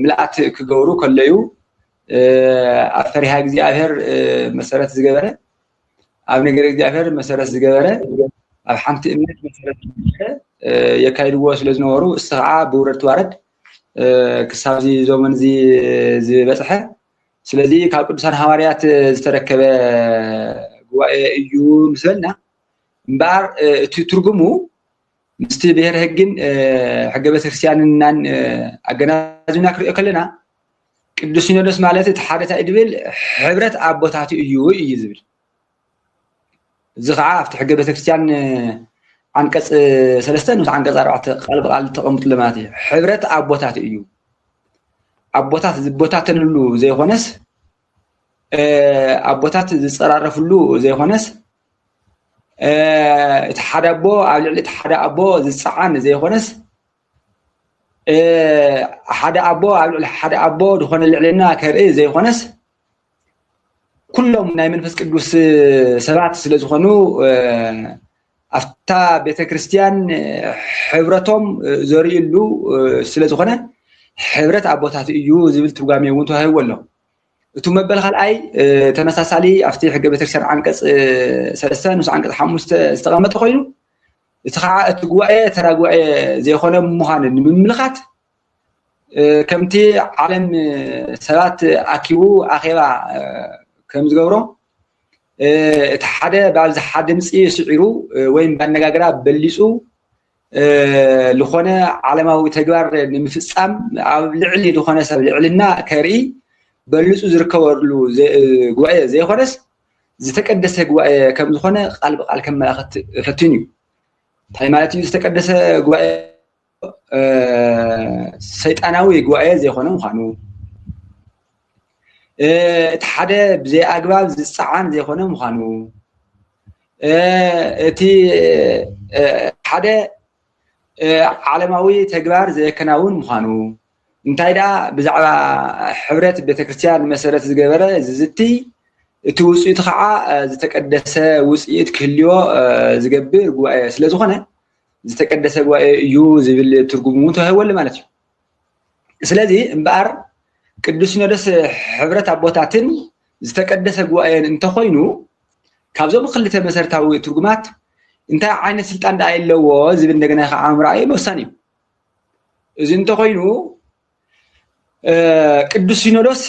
ምልኣት ክገብሩ ከለዩ ኣብ ፈሪሃ እግዚኣብሔር መሰረት ዝገበረ ኣብ ነገር እግዚኣብሔር መሰረት ዝገበረ ኣብ ሓንቲ እምነት መሰረት ዝገበረ የካይድዎ ስለ ዝነበሩ እሱ ከዓ ብውረድ ትዋረድ ክሳብ ዚ ዘመን እዚ ዝበፅሐ ስለዚ ካብ ቅዱሳን ሃዋርያት ዝተረከበ ጉባኤ እዩ ምስ በልና እምበር እቲ ትርጉሙ ምስቲ ብሄረ ሕግን ሕገ ቤተክርስትያንናን ኣገናዝብና ክሪኦ ከለና ቅዱስ ሲኖዶስ ማለት እቲ ሓደ እንታይ ድብል ሕብረት ኣቦታት እዩ እዩ ዝብል እዚ ከዓ ኣብቲ ሕገ ቤተክርስትያን አንቀጽ 3 ንስ አንቀጽ 4 ቃል በቃል ተቀምጥሉ ማለት እዩ ሕብረት ኣቦታት እዩ ኣቦታት ዝቦታተንሉ ዘይኾነስ ኣቦታት ዝጸራረፍሉ ዘይኾነስ እቲ ሓደ ኣቦ ኣብ ልዕሊ እቲ ሓደ ኣቦ ዝጸዓን ዘይኾነስ ሓደ ኣቦ ኣብ ልዕሊ ሓደ ኣቦ ዝኾነ ልዕልና ከርኢ ዘይኾነስ ኩሎም ናይ መንፈስ ቅዱስ ሰባት ስለ ዝኾኑ ኣፍታ ቤተክርስትያን ሕብረቶም ዘርእሉ ስለ ዝኾነ ሕብረት ኣቦታት እዩ ዝብል ትርጓሜ እውን ተዋሂብዎ ኣሎ እቲ መበል ካልኣይ ተመሳሳሊ ኣብቲ ሕገ ቤተክርስትያን አንቀጽ 3 ንስ አንቀጽ 5 ዝተቐመጠ ኮይኑ እቲ ከዓ እቲ ጉባኤ ተራ ጉባኤ ዘይኮነ ምዃኑ ንምምልኻት ከምቲ ዓለም ሰባት ኣኪቡ ኣኼባ ከም ዝገብሮ تحدى بعض حد مصي سعيرو وين بنجاجرا بليسو لخونه علماوي تجوار نمفصام لعلي لخونه سب لعلنا كري بليسو زركورلو غوايه زي خرس زتقدس غوايه كم لخونه قلب قال كم ملخت فتنيو تاي مالتي زتقدس غوايه سيطاناوي غوايه زي خونه مخانو اتحدى بزي اغباب زصعان زي خونه مخانو اتي حدا علماوي تجبار زي كناون مخانو انتاي دا بزعبا حبرت بيتكريستيان مسارات زغبره زتي توصيت خعا زتقدس وصيت كليو زغبر غوايه سلازخونه زتقدس غوايه يو زبل ترغمو تهول معناتي سلازي امبار ቅዱስ ሲኖዶስ ሕብረት አቦታትን ዝተቀደሰ ጉባኤን እንተኮይኑ ካብዞም ክልተ መሰረታዊ ትርጉማት እንታይ ዓይነት ስልጣን ዳይለዎ ዝብል እንደገና ከአምራይ መሳኒ እዚ እንተኮይኑ ቅዱስ ሲኖዶስ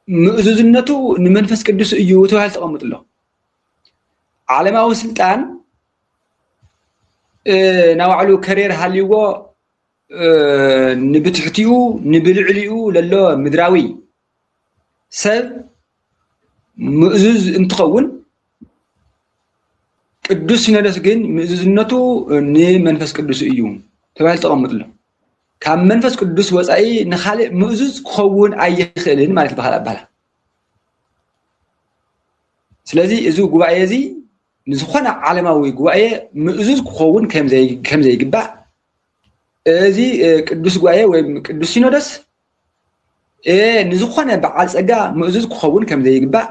ምእዙዝነቱ ንመንፈስ ቅዱስ እዩ ተባሂሉ ተቀምጥሎ ዓለማዊ ስልጣን ናውዓሉ ከሬር ሃሊዎ ንብትሕቲኡ ንብልዕሊኡ ለሎ ምድራዊ ሰብ ምእዙዝ እንትኸውን ቅዱስ ሲኖዶስ ግን ምእዙዝነቱ ንመንፈስ ቅዱስ እዩ ተባሂሉ ተቀምጥሎ ካብ መንፈስ ቅዱስ ወፃኢ ንኻልእ ምእዙዝ ክኸውን ኣይኽእልን ማለት ይበሃል ኣባላ ስለዚ እዚ ጉባኤ እዚ ንዝኾነ ዓለማዊ ጉባኤ ምእዙዝ ክኸውን ከም ዘይግባእ እዚ ቅዱስ ጉባኤ ወይ ቅዱስ ሲኖዶስ ንዝኾነ በዓል ጸጋ ምእዙዝ ክኸውን ከም ዘይግባእ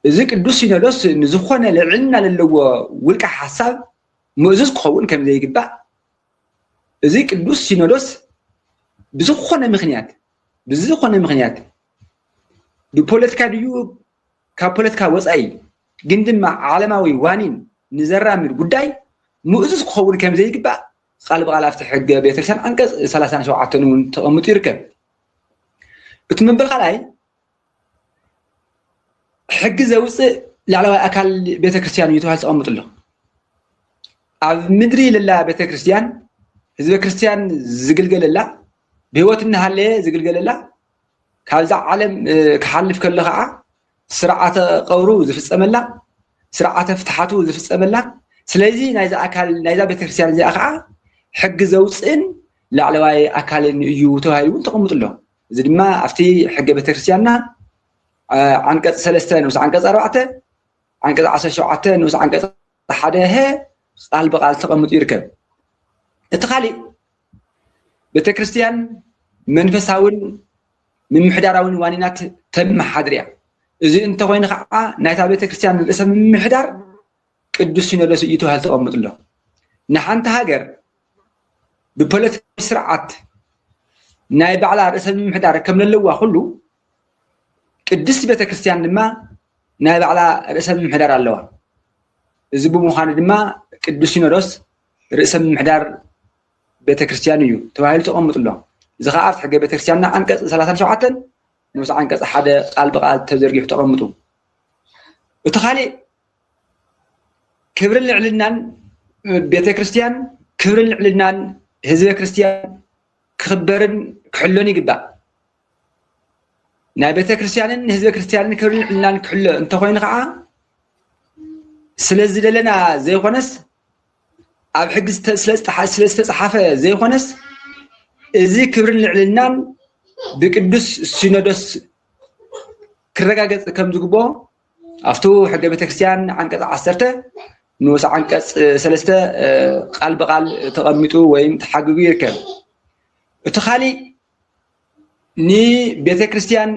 እዚ ቅዱስ ሲኖዶስ ንዝኾነ ልዕልና ለለዎ ውልቀ ሓሳብ ምእዙዝ ክኸውን ከም ዘይግባእ እዚ ቅዱስ ሲኖዶስ ብዝኾነ ምኽንያት ብፖለቲካ ድዩ ካብ ፖለቲካ ወፃኢ ግን ድማ ዓለማዊ ዋኒን ንዘራምድ ጉዳይ ምእዙዝ ክኸውን ከም ዘይግባእ ቃል በቃል አፍቲ ሕገ ቤተክርስቲያን አንቀጽ 37 ውን ተቀምጡ ይርከብ እቲ መበል ኻላይ ሕጊ ዘውፅእ ላዕለዋይ አካል ቤተክርስቲያን እዩ ተባሂሉ ተቀምጥሎ ኣብ ምድሪ ለላ ቤተክርስቲያን ህዝበ ክርስቲያን ዝግልገለላ ብህይወት እናሃለየ ዝግልገለላ ካብዛ ዓለም ክሓልፍ ከሎ ከዓ ስርዓተ ቀብሩ ዝፍፀመላ ስርዓተ ፍትሓቱ ዝፍፀመላ ስለዚ ናይዛ አካል ናይዛ ቤተክርስቲያን እዚኣ ከዓ ሕጊ ዘውፅእን ላዕለዋይ አካልን እዩ ተባሂሉ ተቀምጥሎ እዚ ድማ ኣብቲ ሕገ ቤተክርስቲያንና አንቀጽ 3 ንዑስ አንቀጽ 4 አንቀጽ 17 ንዑስ አንቀጽ 1 ቃል በቃል ተቀምጡ ይርከብ እቲ ኻሊእ ቤተክርስቲያን መንፈሳውን ምምሕዳራውን ዋኒናት ተመሓድር እያ እዚ እንተኮይኑ ከዓ ናይታ ቤተክርስቲያን ርእሰ ምምሕዳር ቅዱስ ሲኖዶስ እዩ ተባሂሉ ተቀምጥሎ ንሓንቲ ሃገር ብፖለቲካዊ ስርዓት ናይ ባዕላ ርእሰ ምምሕዳር ከም ዘለዋ ኩሉ ቅድስት ቤተክርስቲያን ድማ ናይ ባዕላ ርእሰ ምምሕዳር ኣለዋ እዚ ብምዃኑ ድማ ቅዱስ ሲኖዶስ ርእሰ ምምሕዳር ቤተክርስቲያን እዩ ተባሂሉ ተቀምጥሎ እዚ ከዓ ኣብቲ ሕገ ቤተክርስቲያንና አንቀጽ 37 ንዑስ አንቀጽ 1 ቃል በቃል ተዘርጊሑ ተቀምጡ እቲ ኻሊእ ክብርን ልዕልናን ቤተክርስቲያን ክብርን ልዕልናን ህዝበ ክርስቲያን ክኽበርን ክሕሎን ይግባእ ናይ ቤተክርስቲያንን ህዝበ ክርስቲያንን ክብርን ልዕልናን ክሕሎ እንተኮይኑ ከዓ ስለዝደለና ዘይኮነስ ኣብ ሕጊ ስለዝተፃሓፈ ዘይኮነስ እዚ ክብርን ልዕልናን ብቅዱስ ሲኖዶስ ክረጋገጽ ከም ዝግብኦ ኣብቱ ሕገ ቤተክርስቲያን አንቀጽ 10 ንዑስ አንቀጽ 3 ቃል በቃል ተቀሚጡ ወይም ተሓግጉ ይርከብ እቲ ኻሊእ ንቤተክርስቲያን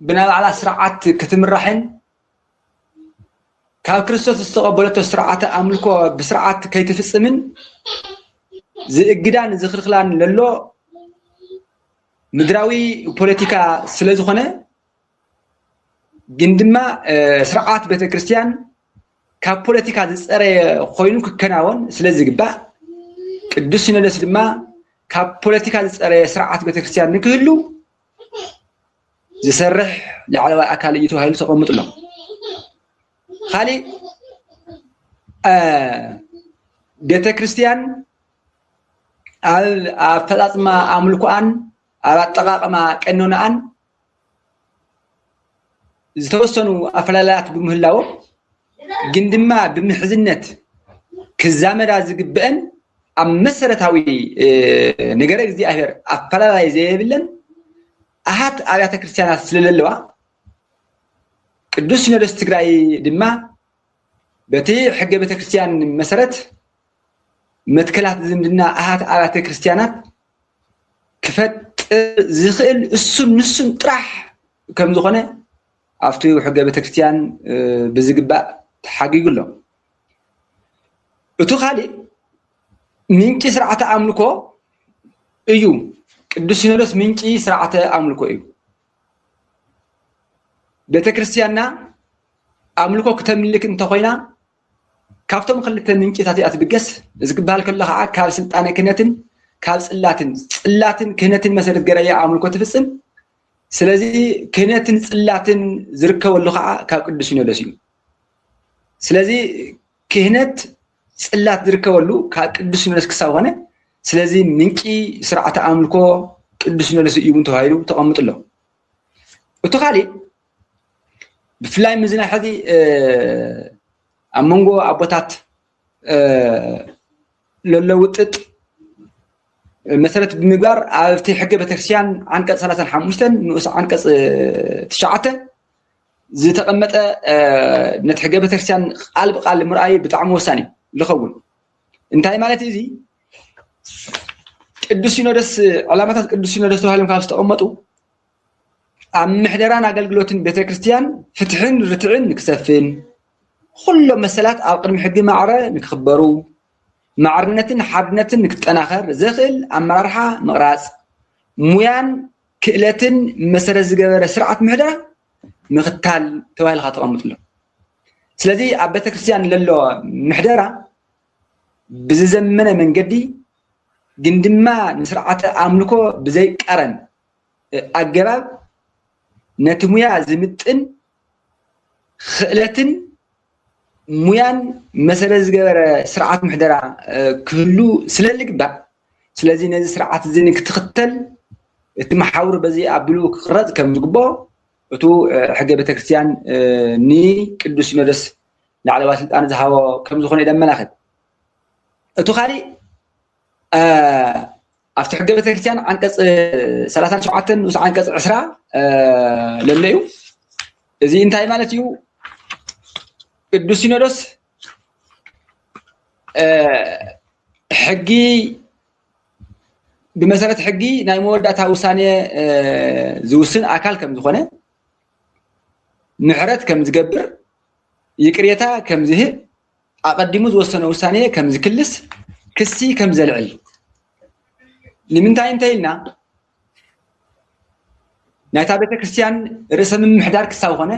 ብናይ ባዕላ ስርዓት ክትምራሕን ካብ ክርስቶስ ዝተቀበለቶ ስርዓተ ኣምልኮ ብስርዓት ከይትፍጽምን ዝእግዳን ዝኽልኽላን ለሎ ምድራዊ ፖለቲካ ስለዝኾነ ግን ድማ ስርዓት ቤተክርስቲያን ካብ ፖለቲካ ዝፀረየ ኮይኑ ክከናወን ስለዝግባእ ቅዱስ ሲኖዶስ ድማ ካብ ፖለቲካ ዝፀረየ ስርዓት ቤተክርስቲያን ንክህሉ ዝሰርሕ ላዕለዋይ ኣካል እዩ ተባሂሉ ተቐምጡ ኣሎ خالي ቤተ ክርስቲያን ኣብ ፈላጽማ ኣምልኮአን ኣብ ኣጠቃቅማ ቀኖናአን ዝተወሰኑ ኣፈላላያት ብምህላው ግን ድማ ብምሕዝነት ክዛመዳ ዝግበአን ኣብ መሰረታዊ ነገር እግዚአብሔር ኣፈላላይ ዘይብለን ኣሃት ኣብያተ ክርስቲያናት ስለለለዋ ቅዱስ ሲኖዶስ ትግራይ ድማ በቲ ሕገ ቤተ ክርስቲያን መሰረት መትከላት ዝምድና ኣሃት ኣብያተ ክርስቲያናት ክፈጥር ዝኽእል ንሱን ጥራሕ ከም ዝኾነ ኣብቲ ሕገ ቤተ ክርስቲያን ብዝግባእ ተሓጊጉሎ እቱ ካሊእ ምንጪ ስርዓተ ኣምልኮ እዩ ቅዱስ ሲኖዶስ ምንጪ ስርዓተ ኣምልኮ እዩ ቤተ ክርስቲያንና ኣምልኮ ከተምልክ እንተኮይና ካብቶም ክልተ ምንጭታት እያ ትብገስ እዚ ክበሃል ከሎ ከዓ ካብ ስልጣነ ክህነትን ካብ ጽላትን ክህነትን መሰረት ገረያ ኣምልኮ ትፍጽም ስለዚ ክህነትን ጽላትን ዝርከበሉ ከዓ ካብ ቅዱስ ሲኖዶስ እዩ ስለዚ ክህነት ጽላት ዝርከበሉ ካብ ቅዱስ ሲኖዶስ ክሳብ ሆነ ስለዚ ምንጪ ስርዓተ ኣምልኮ ቅዱስ ሲኖዶስ እዩ ተባሂሉ ተቐምጥሎ እቱ ካሊእ ብፍላይ ምዝና ሕዚ ኣብ መንጎ ኣቦታት ለለውጥጥ መሰረት ብምግባር ኣብቲ ሕገ ቤተክርስቲያን አንቀጽ 35 ንኡስ አንቀጽ 9 ዝተቐመጠ ነቲ ሕገ ቤተክርስቲያን ቃል ብቃል ምርኣይ ብጣዕሚ ወሳኒ ዝኸውን እንታይ ማለት እዚ ቅዱስ ሲኖዶስ ዕላማታት ቅዱስ ሲኖዶስ ተባሂሎም ካብ ዝተቐመጡ ኣብ ምሕደራን ኣገልግሎትን ቤተክርስቲያን ፍትሕን ርትዕን ንክሰፍን ኩሎም መሰላት ኣብ ቅድሚ ሕጊ ማዕረ ንክኽበሩ ማዕርነትን ሓድነትን ንክጠናኸር ዘኽእል ኣመራርሓ ምቕራጽ ሙያን ክእለትን መሰረት ዝገበረ ስርዓት ምሕደራ ምኽታል ተባሂልካ ተቐምጥሎ ስለዚ ኣብ ቤተክርስቲያን ዘሎ ምሕደራ ብዝዘመነ መንገዲ ግን ድማ ንስርዓተ ኣምልኮ ብዘይቀረን ኣገባብ ነቲ ሙያ ዝምጥን ክእለትን ሙያን መሰረት ዝገበረ ስርዓት ምሕደራ ክህሉ ስለልግባእ ስለዚ ነዚ ስርዓት እዚ ንክትኽተል እቲ መሓውር በዚ ኣቢሉ ክቕረጽ ከም ዝግብኦ እቱ ሕገ ቤተክርስቲያን ንቅዱስ ሲኖዶስ ላዕለዋይ ስልጣን ዝሃቦ ከም ዝኾነ የመላኽት እቱ ካሊእ ኣብቲ ሕገ ቤተክርስቲያን አንቀጽ 37 ንኡስ አንቀጽ 20 ለሎ እዩ እዚ እንታይ ማለት እዩ ቅዱስ ሲኖዶስ ሕጊ ብመሰረት ሕጊ ናይ መወዳእታ ውሳኔ ዝውስን ኣካል ከም ዝኾነ ምሕረት ከም ዝገብር ይቅሬታ ከም ዝህብ ኣቀዲሙ ዝወሰነ ውሳኔ ከም ዝክልስ ክሲ ከም ዘልዕል ንምንታይ እንተይልና ናይታ ቤተክርስቲያን ርእሰ ምምሕዳር ክሳብ ኾነ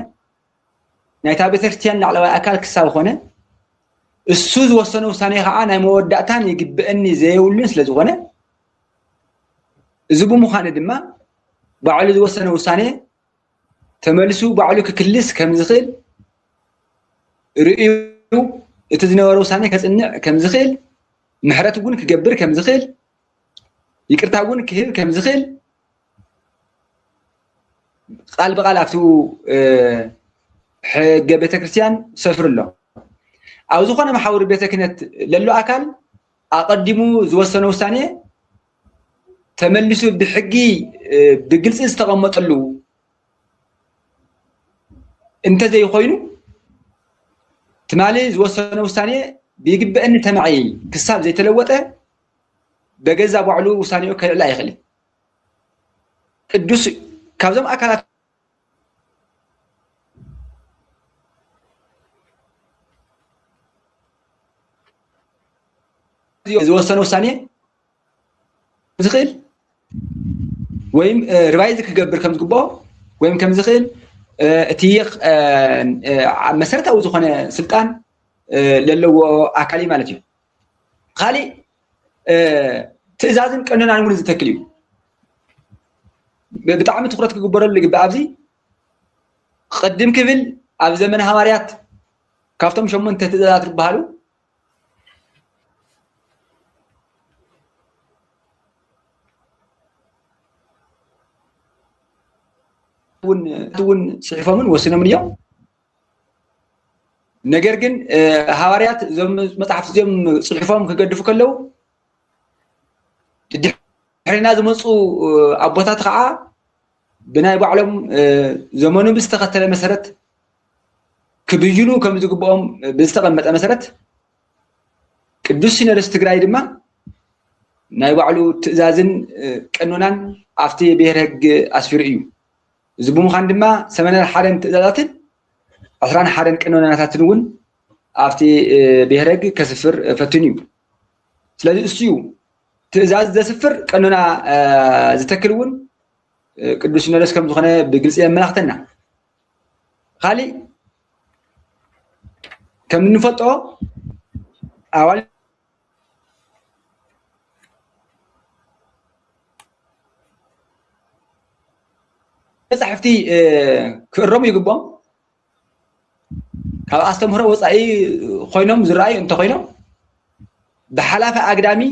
ናይታ ቤተክርስቲያን ላዕለዋይ ኣካል ክሳብ ኾነ እሱ ዝወሰነ ውሳኔ ከዓ ናይ መወዳእታን ይግብአኒ ዘየብሉን ስለ ዝኾነ እዚ ብምዃኑ ድማ ባዕሉ ዝወሰነ ውሳኔ ተመልሱ ባዕሉ ክክልስ ከም ዝኽእል ርእዩ እቲ ዝነበረ ውሳኔ ከጽንዕ ከም ዝኽእል ምሕረት እውን ክገብር ከም ዝኽእል ይቅርታ እውን ክህብ ከም ዝኽእል ቃል ብቃል ኣብቱ ሕገ ቤተክርስቲያን ሰፍር ኣሎ ኣብ ዝኾነ መሓውር ቤተ ክህነት ለሎ ኣካል ኣቀዲሙ ዝወሰነ ውሳኔ ተመልሱ ብሕጊ ብግልፂ ዝተቐመጠሉ እንተዘይኮይኑ ትማሊ ዝወሰነ ውሳኔ ብይግብአኒ ተማዒ ክሳብ ዘይተለወጠ በገዛ ባዕሉ ውሳኔኡ ከልዕል ኣይኽእልን ቅዱስ ካብዞም ኣካላት ዝወሰነ ውሳኔ ዝኽእል ወይም ሪቫይዝ ክገብር ከም ዝግብኦ ወይም ከም ዝኽእል እቲ መሰረታዊ ዝኾነ ስልጣን ለለዎ ኣካል ማለት እዩ ካሊእ ትእዛዝን ቀኖናን እውን ዝተክል እዩ بطعم تخرت كجبروا اللي جب أبزي قدم كبل أب زمن هواريات كافتم شو من تتدات ربحالو تون صحيفهم وسنا من اليوم نجرجن هواريات زم متعرف زم صحيفهم كقدفوا كله حنا زمصوا أبوتات خاء بناء بعلم زمانه بيستقتل مسرت كبيجلو كم يقبلهم بيستقمت مسرت قدوسنا الاستقراء دما ناي بعلو تزازن قانونان افتي بهرج اسفريو زبو خان دما سمنه حرن تزازاتن 11 حرن قانوناتاتن ون افتي بهرج كسفر فتنيو سلازي اسيو تزاز زسفر قانونا زتكلون قدوسنا لس كم زخنه بግልጽ يملختنا خالي كم نفطو اول صحفتي كرم يغبون ካብ ኣስተምህሮ ወፃኢ ኮይኖም ዝራእዩ እንተ ኮይኖም ብሓላፈ ኣግዳሚ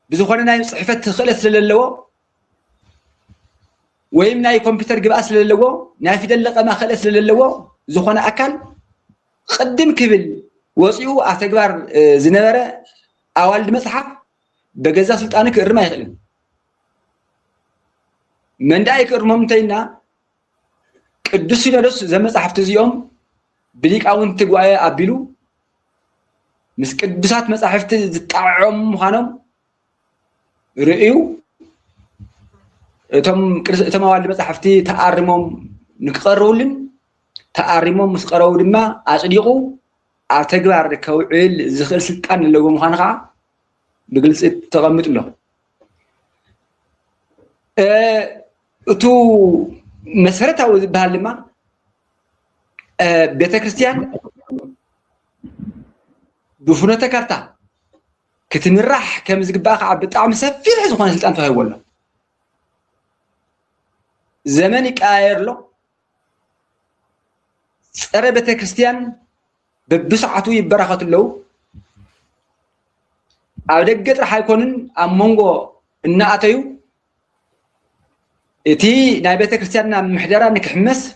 بزخنا ناي صحفت خلص لللو ويم ناي كمبيوتر جباس لللو ناي في دلقة ما خلص لللو زخنا أكل قدم كبل وصيو أتجبر زنبرة أول مسحة بجزء سلطانك إرما يخلين من دايك إرممتينا قدسنا لس زي مسحة تزيوم بليك أون تجواي أبيلو مس قدسات مسحة تزتعم خانم رأيو تم أول مسحفتي تأرمهم نقرولن تأرمهم مسقروا لما أصدقوا أتجبر كوعل زخل سلطان اللي هو مخانقة بجلس تغمت له تو مسرته بهالما بيت كريستيان بفنته كارتا كتنرح كم زقباخ عبد طعم سفير زخون سلطان تهيولو زمانك آير له صار بيت كريستيان ببسعته يبرخت له أو دقت راح يكونن أمونغو الناتيو تي نايبة كريستيان محدرة نكحمس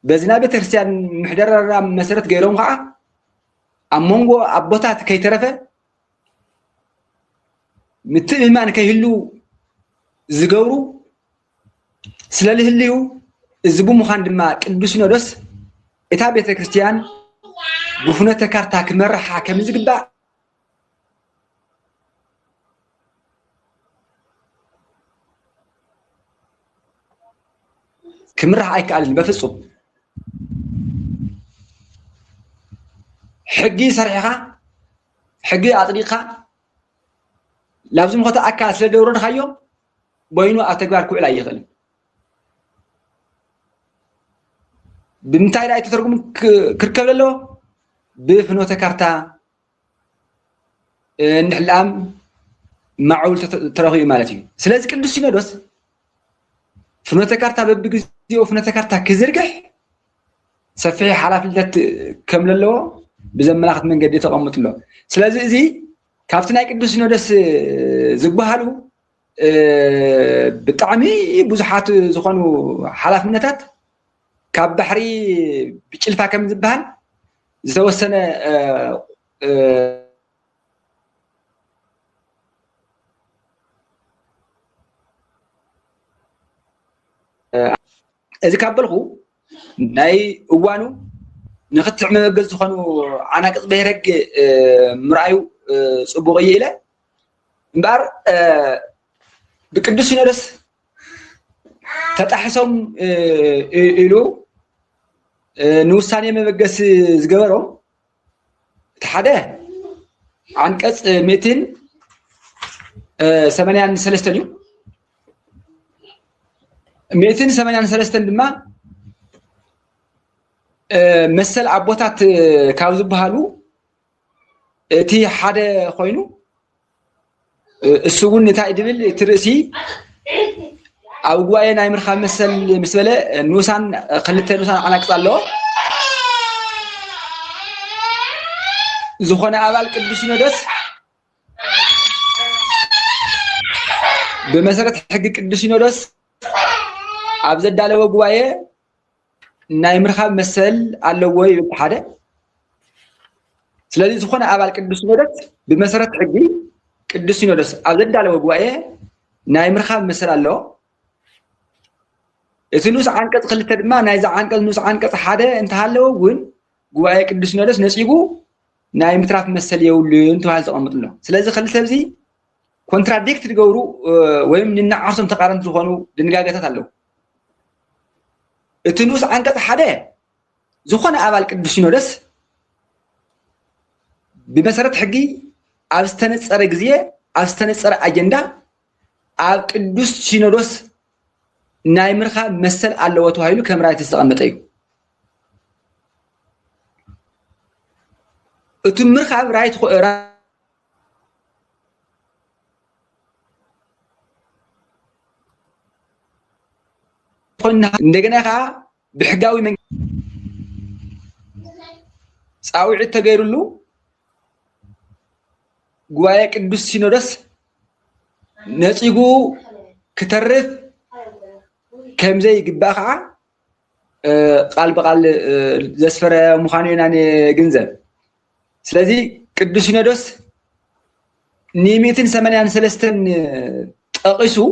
بزنا بيت كريستيان محدرة مسيرة غيرهم قاع أمونغو أبوتات كي ترفه مثل ما أنا كيهلو زجورو سلاله الليو الزبون مخاند ما كندوسنا دس إتها بيت كريستيان بفنة كارتا كمرحة كمزقبا كمرحة أيك على بفصل حقي سريعة حقي أطريقة لازم خاطر أكل سلدورن خيو بينو أتجبر كل أي خل بمتى رأيت ترجم كركب له بفنوة كارتا نحلام معول تراغي مالتي سلازك الدسينا دوس فنوة كارتا ببجزء وفنوة كارتا كزرقح سفيه حلاف اللت كمل له بزملاخت من قد يتقمت له سلازي زي كافتنا يقدسنا دس زبهالو بطعمي بزحات زخونو حلاف منتات كاب بحري بچلفا كم زبهال زوسنه اذا كابلخو ناي اوانو نختع مبغز زخونو عناقص بهرج مرأيو صبغي إلى مبار بقدس ينرس تتحسهم إلو نوساني مبغس زغبرو تحده عن قص 283 283 دما مسل عبوتات كاوز بهالو تي حدا خوينو السجون نتاع دبل ترسي أو جواي نايمر خامس المسبلة نوسان خلته نوسان أنا كسالو زخنا أول قديس سينودوس بمسألة حق قديس سينودوس أبزد على جواي نايمر خامس على وي بحدا سلذي زخنا أول قديس سينودوس بمسألة حق قديس سينودوس أبزد على جواي نايمر خامس على إثنوس عنك خلت ما نايز عنك نوس عنك حدا أنت هلا وين جواي قديس سينودوس نسيجو نايم تراف مسل يولي أنتوا هالتقامط له سلازي خلت هذي كونتراديكت تجورو وين من عاصم تقارن تخونوا دنجاجات هالو إثنوس عنك حدا زخنا أول قديس سينودوس بمسارة حقي أستنس أرجزية أستنس أجندة أب قديس سينودوس نايمرخا مسل على وتو هايلو كاميرا تستقمطيو اتمرخا رايت خو እንደገና ካ بحقاوي من صاوعي ተገይሩሉ ጉባኤ ቅዱስ ሲኖዶስ ነጽጉ ከተረፍ كم زي جباخة قال بقال زسفر مخانينا جنزب سلذي قدوس سينودوس نيميتن سمانيان سلستن أقيسو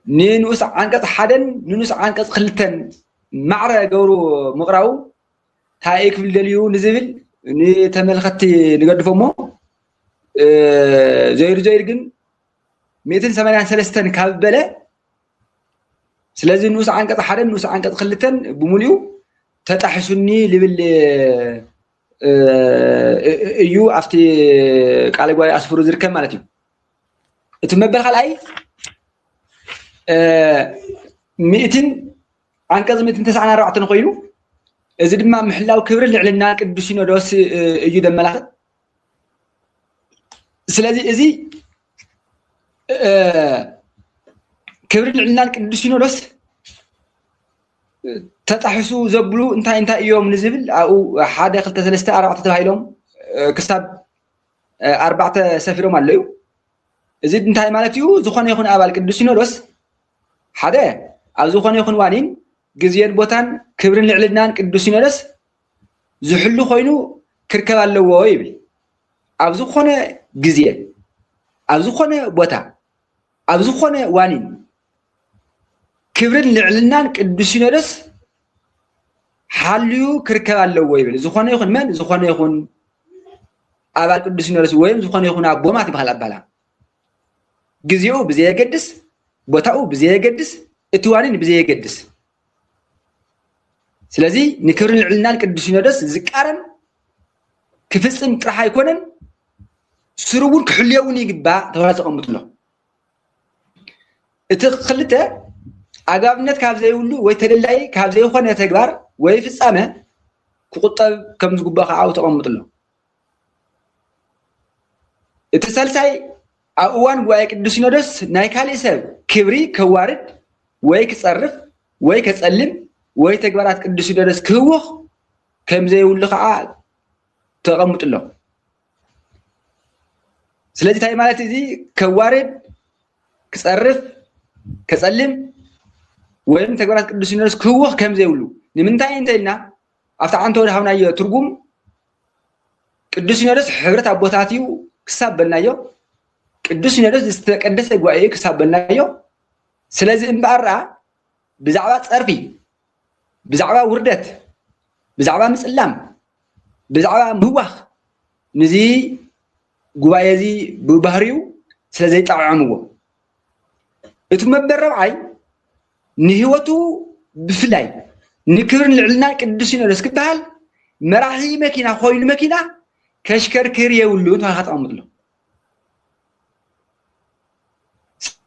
نينوس عنقص حدن نينوس عنقص خلتن معرة جورو مقراو هايك في الدليو نزبل ني تملختي نقدر فمو زير جن ميتن سمانيان سلستن كابلة سلازي نوس عنقط حدا نوس عنقط خلتن بموليو تتحسني لبل ايو افتي قال غواي اسفرو زركم معناتي اتمبل خلاي ميتين عنقط ميتين 94 نخيلو اذا دما محلاو كبر لعلنا قدوس سينودوس ايو دملاخ سلازي ازي كبر لعلنا قدوس سينودوس تتحسو زبلو انت يوم نزبل او حدا 3 4 تبايلهم كساب 4 سفيرهم عليو ازيد انت مالتيو زخون يكون ابال قدوس سينودوس حدا او زخون يكون وانين غزيان بوتان كبر لعلنا قدوس سينودوس زحلو خوينو كركب علو يبل اب زخون غزيان اب زخون بوتا اب زخون وانين كبرن لعلنان قدوس سينودوس حاليو كركب علو يبل زخونه يكون من زخونه يكون ابال قدوس سينودوس ويم زخونه يكون ابو ما تبخل ابالا غزيو بزي يقدس بوتاو بزي يقدس اتوانين بزي يقدس سلازي نكبرن لعلنان قدوس سينودوس زقارن كفصم طرح يكونن سرون كحليون يغبا تبارك تقمطلو اتخلته عقابنت كابزي يقولوا ويتدلعي كابزي يخون يتكبر ويفصامه كقطب كم زغبا خاو تقمط له اتسلساي اوان واي قدوس سينودوس ناي كالي سب كبري كوارد ወይ ክጸርፍ ወይ ከጸልም ወይ ተግባራት ቅዱስ ሲኖዶስ ክህወኽ ከምዘ ይውል ከዓ ተቀምጥሎ ስለዚህ ታይ ማለት እዚ ከዋርድ ክጸርፍ ከጸልም ወይም ተግባራት ቅዱስ ሲኖዶስ ክህወኽ ከምዘ ይውሉ ንምንታይ እንተልና afta አንተ ወደ ሀውናየ ትርጉም ቅዱስ ሲኖዶስ ህብረት አቦታቲው ክሳበልናዮ ቅዱስ ሲኖዶስ ዝተቀደሰ ጉባኤ ክሳበልናዮ ስለዚህ እንባራ ብዛዕባ ጸርፊ ብዛዕባ ውርደት ብዛዕባ ምጽላም ብዛዕባ ምዋኽ ነዚ ጉባኤ እዚ ብባህሪው ስለዘይ ጣዕምዎ እቲ መበረብዓይ ንህይወቱ ብፍላይ ንክብርን ልዕልና ቅዱስ ሲኖዶስ ክበሃል መራሒ መኪና ኮይኑ መኪና ከሽከርክር የውሉ ተኸጣምጥሎ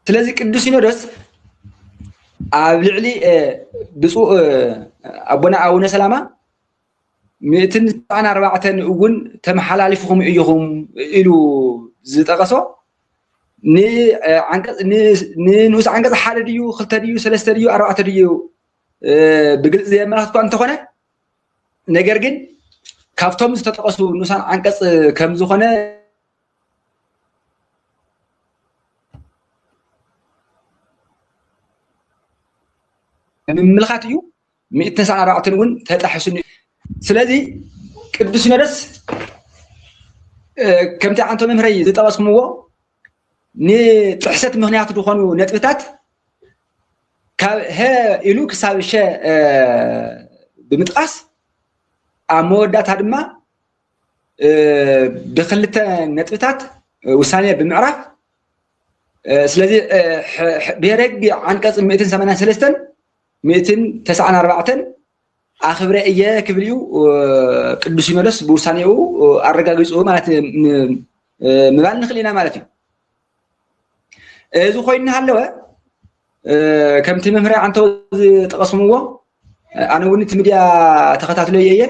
ስለዚህ ቅዱስ ሲኖዶስ ኣብ ልዕሊ ብፁዕ ኣቦና ኣቡነ ሰላማ 194 እውን ተመሓላሊፍኩም ኢኹም ኢሉ ዝጠቀሶ عنقص نوس عنقص حاله ديو خلت ديو ثلاثه ديو اربعه ديو بقلጽ زي ما تكون انت هنا ነገር ግን ካብቶም ዝተጠቀሱ ንሳን አንቀጽ ከም ዝኾነ ምልኻት እዩ 194 ውን ተጣሕሱን ስለዚ ቅዱስ ሲኖዶስ ከምቲ አንቶ መምረይ ዝጠቀስኩምዎ ንጥሕሰት ምክንያት ዝኾኑ ነጥብታት ካብ ኢሉ ክሳብ ሸ ብምጥቃስ ኣብ መወዳእታ ድማ ብክልተ ነጥብታት ውሳኔ ብምዕራፍ ስለዚ ብሄረ ሕጊ አንቀጽ 183 194 አኽብረ እየ ክብልዩ ቅዱስ ሲኖዶስ ብውሳኔው አረጋግጾ ማለት ምባል ንኽእልና ማለት እዩ እዚ ኮይና ሃለወ ከምቲ መምርያ አንተ ተቀስምዎ አነ ውንት ሚዲያ ተከታትሎ የየ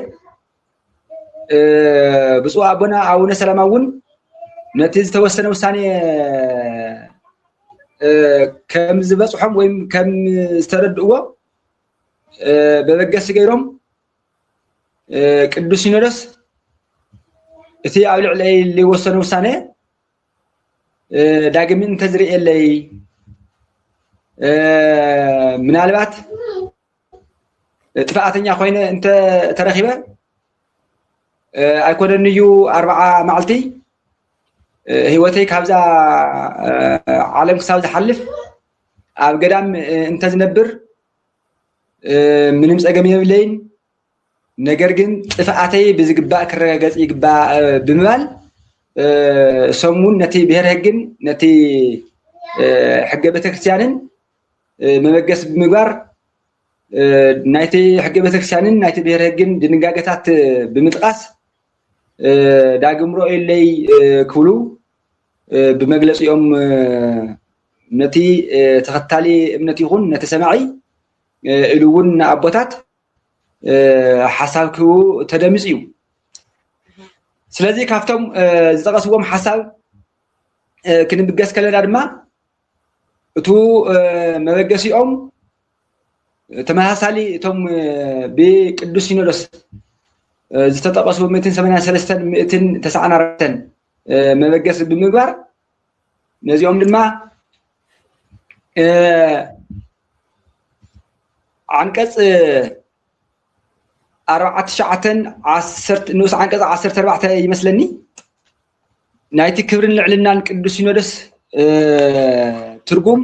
ብፁዕ አቡነ ሰላማውን ነቲ ዝተወሰነ ውሳኔ ከም ዝበጽሖም ወይም ከም ዝተረድእዎ በበገስ ገይሮም ቅዱስ ሲኖዶስ እቲ ኣብ ልዕለይ ሊወሰነ ውሳኔ ዳግም እንተዝርኤለይ ምናልባት ጥፋተኛ ኮይነ እንተ ተረኺበ ኣይኮነንዩ 40 መዓልቲ ህይወተይ ካብዛ ዓለም ክሳብ ዝሓልፍ ኣብ ገዳም እንተ ዝነብር ምንም ፀገም የብለይን ነገር ግን ጥፋተይ ብዝግባእ ክረጋገጽ ይግባእ ብምባል ሰሙን ነቲ ብሄር ሕግን ነቲ ሕገ ቤተክርስቲያንን መበገስ ብምግባር ናይቲ ሕገ ቤተክርስቲያንን ናይቲ ብሄር ሕግን ድንጋጌታት ብምጥቃስ ዳግም ሮኤለይ ክብሉ ብመግለጺኦም ነቲ ተኸታሊ እምነት ይኹን ነቲ ሰማዒ ኢሉ እውን ንኣቦታት ሓሳብ ክህቡ ተደሚጽ እዩ ስለዚ ካብቶም ዝጠቀስዎም ሓሳብ ክንብገስ ከለና ድማ እቱ መበገሲኦም ተመሳሳሊ እቶም ብቅዱስ ሲኖዶስ ዝተጠቀሱ 183 194 መበገስ ብምግባር ነዚኦም ድማ አንቀጽ 49 ንኡስ አንቀጽ 14 ይመስለኒ ናይቲ ክብርን ልዕልናን ቅዱስ ሲኖዶስ ትርጉም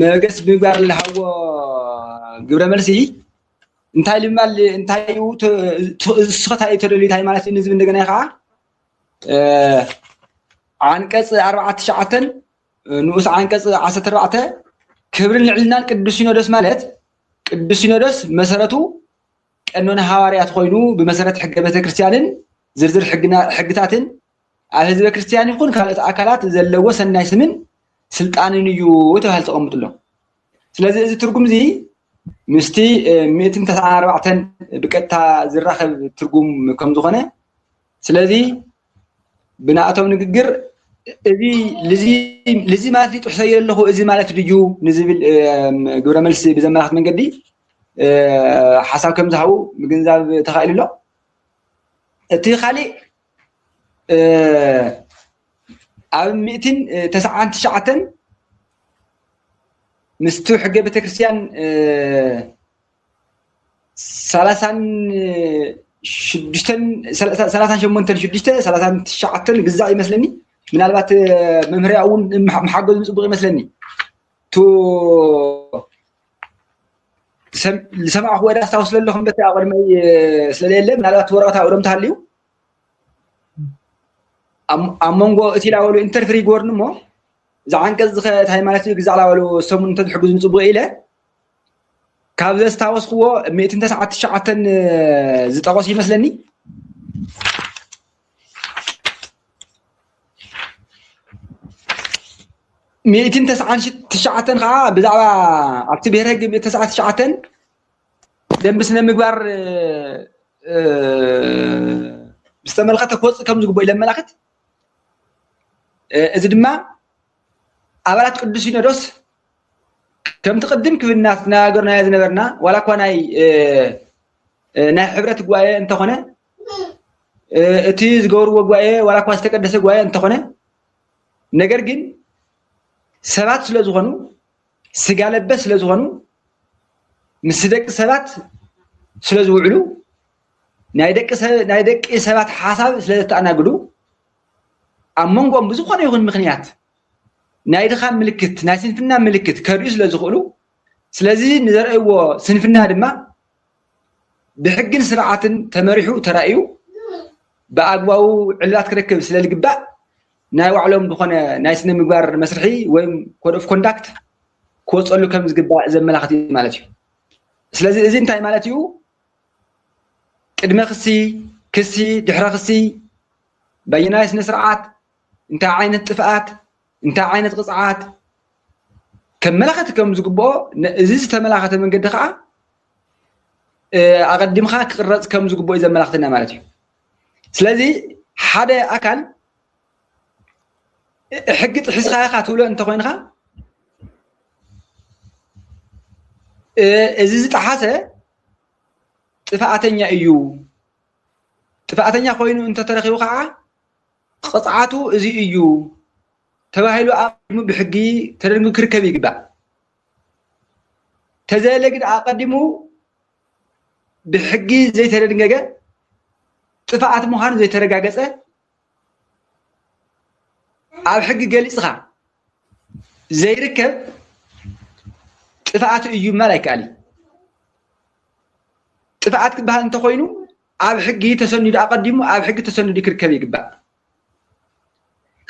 መበገስ ብምግባር ለሃዎ ግብረ መልሲ እንታይ ልማል እንታዩ ስኸታይ ተደሊታይ ማለት ንዝብ እንደገና ይኸዓ አንቀጽ 49 ንኡስ አንቀጽ 14 ክብርን ልዕልናን ቅዱስ ሲኖዶስ ማለት ቅዱስ ሲኖዶስ መሰረቱ ቀኖና ሐዋርያት ኮይኑ ብመሰረት ሕገ ቤተክርስቲያንን ዝርዝር ሕግታትን ኣብ ህዝበ ክርስቲያን ይኹን ካልኦት ኣካላት ዘለዎ ሰናይ ስምን ስልጣንን እዩ ተባሂሉ ተቐምጥሎ ስለዚ እዚ ትርጉም እዚ ምስቲ 194 ብቀጥታ ዝራኸብ ትርጉም ከም ዝኾነ ስለዚ ብናእቶም ንግግር እዚ ልዚ ማለት ጥሕሰ የለኹ እዚ ማለት ድዩ ንዝብል ግብረ መልሲ ብዘመላኽት መንገዲ ሓሳብ ከም ዝሃቡ ምግንዛብ ተኻኢሉ ኣሎ እቲ ካሊእ ኣብ 199 ምስቱ ሕገ ቤተክርስቲያን 38 ግዛእ ይመስለኒ ምናልባት መምርያ እውን መሓገዝ ምጽቡቕ ይመስለኒ ቱ ሰማዕ ወዳ ኣስታውስ ለለኹም በታ ቀድመይ ስለሌለ ምናልባት ወረቐታ ወደም ተሃልዩ ኣብ መንጎ እቲ ላወሉ ኢንተርፍሪ ጎርን እሞ እዚ ዓንቀጽ ዝኸታይ ማለት እዩ ግዛዕ ላወሉ ሰሙን እንተዝሕግዙ ምጽቡቕ ኢለ ካብ ዘስታወስኽዎ 199 ዝጠቐሱ ይመስለኒ مئتين تسعة خا بزعبا أكتب هرج 199 دم بسنا مقبار استملقت كوز كم زوج بيلم ملقت እዚ ድማ ኣባላት ቅዱስ ሲኖዶስ ከም ተቀድም ክብናት ናገርና ዝነበርና ዋላ እኳ ናይ ሕብረት ጉባኤ እንተኾነ እቲ ዝገብርዎ ጉባኤ ዋላ እኳ ዝተቀደሰ ጉባኤ እንተኾነ ነገር ግን ሰባት ስለዝኾኑ ስጋ ለበስ ስለዝኾኑ ምስ ደቂ ሰባት ስለዝውዕሉ ናይ ደቂ ሰባት ሓሳብ ስለተኣናግዱ ኣብ መንጎም ብዝኾነ ይኹን ምክንያት ናይ ድኻም ምልክት ናይ ስንፍና ምልክት ከርእዩ ስለዝኽእሉ ስለዚ ንዘርእይዎ ስንፍና ድማ ብሕግን ስርዓትን ተመሪሑ ተራእዩ ብኣግባቡ ዕልባት ክረክብ ስለዝግባእ ናይ ባዕሎም ዝኾነ ናይ ስነ ምግባር መስርሒ ወይ ኮድ ኦፍ ኮንዳክት ክወፀሉ ከም ዝግባእ ዘመላኽት እዩ ማለት እዩ ስለዚ እዚ እንታይ ማለት እዩ ቅድመ ክሲ ድሕረ ክሲ በይናይ ስነ ስርዓት እንታይ ዓይነት ጥፍኣት እንታይ ዓይነት ቅፅዓት ከመላኸት ከም ዝግብኦ እዚ ዝተመላኸተ መንገዲ ከዓ ኣቀዲምካ ክቅረፅ ከም ዝግብኦ ዘመላኽተና ማለት እዩ ስለዚ ሓደ ኣካል ሕጊ ጥሒስካ ኢኻ ትብሎ እንተኮይንካ እዚ ዝጠሓሰ ጥፍኣተኛ እዩ ጥፍኣተኛ ኮይኑ እንተተረኺቡ ከዓ ቅፅዓቱ እዚ እዩ ተባሂሉ ኣቀዲሙ ብሕጊ ተደንጊጉ ክርከብ ይግባእ ተዘለግድ ኣቀዲሙ ብሕጊ ዘይተደንገገ ጥፍኣት ምዃኑ ዘይተረጋገፀ ኣብ ሕጊ ገሊፅካ ዘይርከብ ጥፍኣት እዩ ማል ኣይከኣልን ጥፍኣት ክበሃል እንተኮይኑ ኣብ ሕጊ ተሰኒዱ ኣቀዲሙ ኣብ ሕጊ ተሰኒዱ ክርከብ ይግባእ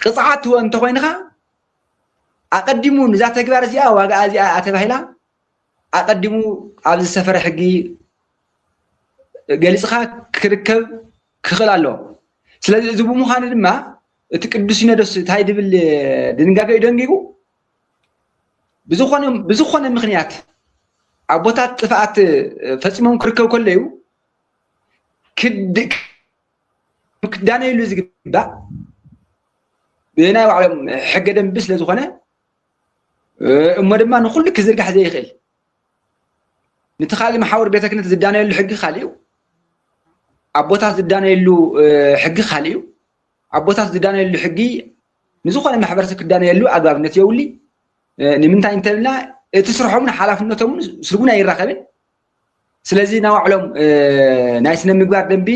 ቅፅዓት ትወ እንተኮይንካ ኣቀዲሙ ንዛ ተግባር እዚኣ ዋጋኣ እዚኣ ኣተባሂላ ኣቀዲሙ ኣብ ዝሰፈረ ሕጊ ገሊፅካ ክርከብ ክኽእል ኣለዎ ስለዚ እዚ ብምዃኑ ድማ እቲ ቅዱስ ሲኖዶስ እንታይ ድብል ድንጋገ እዩ ደንጊጉ ብዝኾነ ምክንያት ኣቦታት ጥፍኣት ፈፂሞም ክርከቡ ከለዩ ክዳነየሉ ዝግባእ ብናይ ባዕሎም ሕገ ደንቢ ስለዝኾነ እሞ ድማ ንኩሉ ክዝርጋሕ ዘይኽእል ነቲ ካልእ ማሕበር ቤተ ክህነት ዝዳነየሉ ሕጊ ካሊእ እዩ ኣቦታት ዝዳነየሉ ሕጊ ካሊእ እዩ ኣቦታት ዝዳነየሉ ሕጊ ንዝኾነ ማሕበረሰብ ክዳነየሉ ኣግባብነት የብሉ ንምንታይ እንተብልና እቲ ስርሖምን ሓላፍነቶምን ስርጉን ኣይራኸብን ስለዚ ናይ ባዕሎም ናይ ስነ ምግባር ደንቢ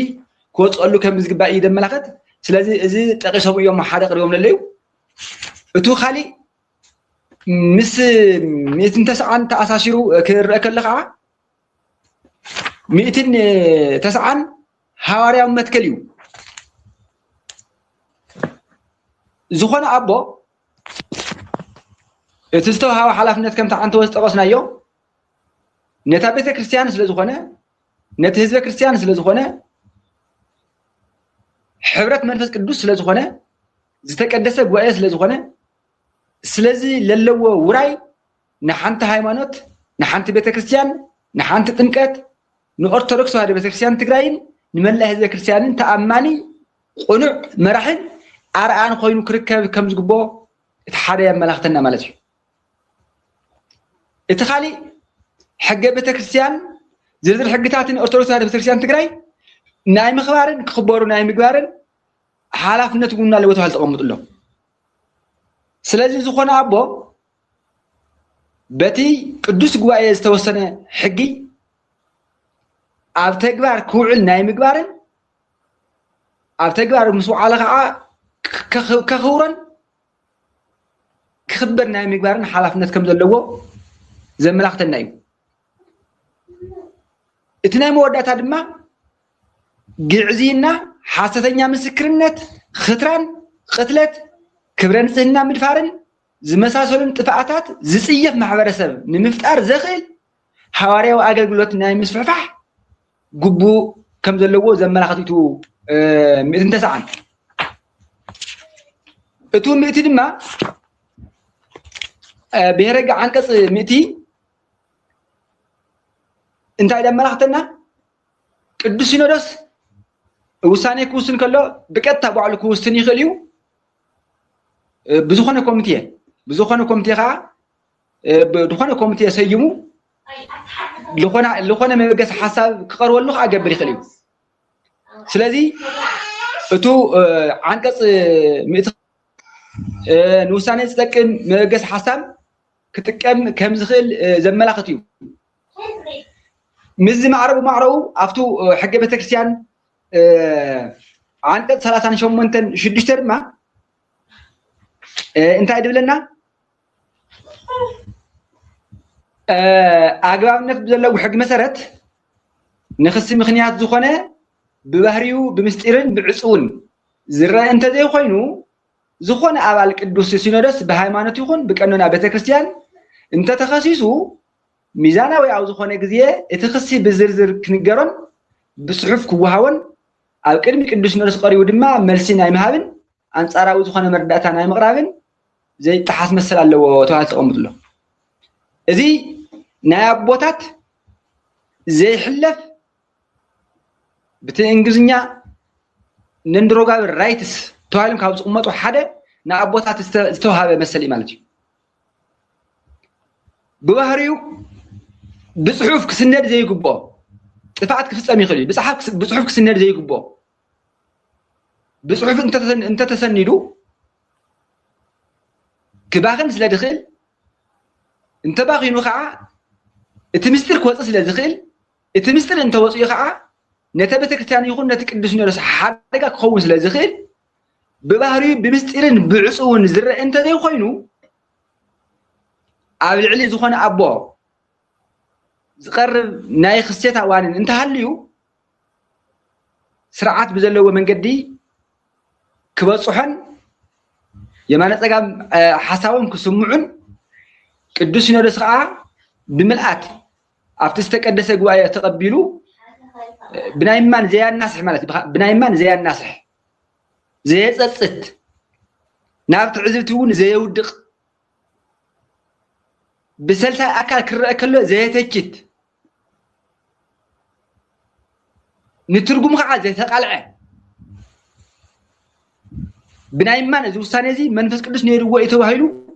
ክወፅአሉ ከም ዝግባእ እዩ ዘመላኽት ስለዚ እዚ ጠቂሶም እዮም ሓደ ቅሪቦም ለለዩ እቱ ካሊእ ምስ 190 ተኣሳሲሩ ክርአ ከሎ ከዓ 190 ሃዋርያዊ መትከል እዩ ዝኾነ ኣቦ እቲ ዝተውሃበ ሓላፍነት ከምቲ ዓንተ ጠቐስናዮ ነታ ቤተ ክርስቲያን ስለዝኾነ ነቲ ህዝበ ክርስቲያን ስለዝኾነ ሕብረት መንፈስ ቅዱስ ስለዝኾነ ዝተቀደሰ ጉባኤ ስለዝኾነ ስለዚ ለለዎ ውራይ ንሓንቲ ሃይማኖት ንሓንቲ ቤተ ክርስቲያን ንሓንቲ ጥምቀት ንኦርቶዶክስ ተዋህዶ ቤተ ክርስቲያን ትግራይን ንመላእ ህዝበ ክርስቲያንን ተኣማኒ ቁኑዕ መራሕን ኣርኣያን ኮይኑ ክርከብ ከም ዝግብኦ እቲ ሓደ የመላኽተና ማለት እዩ እቲ ካሊእ ሕገ ቤተ ክርስቲያን ዝርዝር ሕግታትን ኦርቶዶክስ ተዋህዶ ቤተ ክርስቲያን ትግራይ ናይ ምኽባርን ክኽበሩ ናይ ምግባርን ሓላፍነት እውን ኣለዎ ተባሂሉ ተቐሚጡሎ ስለዚ ዝኾነ ኣቦ በቲ ቅዱስ ጉባኤ ዝተወሰነ ሕጊ ኣብ ተግባር ክውዕል ናይ ምግባርን ኣብ ተግባር ምስ ውዓለ ከዓ ከኽብሮን ክኽበር ናይ ምግባርን ሓላፍነት ከም ዘለዎ ዘመላኽተና እዩ እቲ ናይ መወዳእታ ድማ ግዕዝይና ሓሰተኛ ምስክርነት ክትራን ቅትለት ክብረ ንጽህና ምድፋርን ዝመሳሰሉን ጥፍኣታት ዝጽየፍ ማሕበረሰብ ንምፍጣር ዘኽእል ሓዋርያዊ ኣገልግሎት ናይ ምስፍሕፋሕ ግቡእ ከም ዘለዎ ዘመላኽት እዩ 190 እቱ 100 ድማ ብሄረጋ ዓንቀጽ 100 እንታይ ዘመላኽተና ቅዱስ ሲኖዶስ ውሳኔ ክውስን ከሎ ብቀጥታ ባዕሉ ክውስን ይኽእል እዩ بزخنا كوميتي خا بدخنا كوميتي سيمو لخنا مبقس حساب كقروا له أجبري خليه سلازي أتو عنكس نوسانة لكن مبقس حساب كم زخل زملاقتيو مزي معرو أفتو حق بتكسيان عنكس 30 شو منتن شدشتر ما انت عيد لنا أجابنا بزلوا حق مسرت نخص مخنيات زخنة ببهريو بمستيرن بعصون زرا انت زي خوينو زخنة أبالك الدوس سينودس بهايمانة يخون بكأننا بتكريستيان انت تخصيصو ميزانا ويعو زخنة جزية اتخصي بزرزر كنجرن بصحف كوهاون أو كلمة الدوس سينودس قريو دما ملسين أي مهابن أنت أراو زخنة مرداتان أي مغرابن زي تحس مثلا لو توهال تقومت له إذي نابوتات زي حلف بتنجزنيا نندروغا رايتس توهالم كابز أمته حدا نابوتات استوهاب مسألة مالتي بظهريو بصحف كسندر زي قبو دفعت كفصامي خلي بصحف كسندر زي قبو بصحف انت تسندو كباغن سلا دخل انت باغي نو خا اتمستر كوص سلا دخل اتمستر انت وصي خا نتبت كتان يكون نتقدس نرس حدغا كون سلا دخل ببهري بمسترن بعصون زر انت زي خوينو ابل علي زخونه ابو زقرب ناي خصيتا وانن انت هليو سرعات بزلو منقدي كبصحن يمانة تقام حساوهم كسمعون قدوس سينودس خا بملئات افتستك قدسه غوايه تقبلوا بنايمان زي الناس مالت بنايمان زي الناس زي صصت نابت عزبتون زي ودق بسلتا اكل كره كله زي تكيت نترجم خا زي تقلع بنايمان زي وسانه زي منفس قدس نيرو يتوهيلو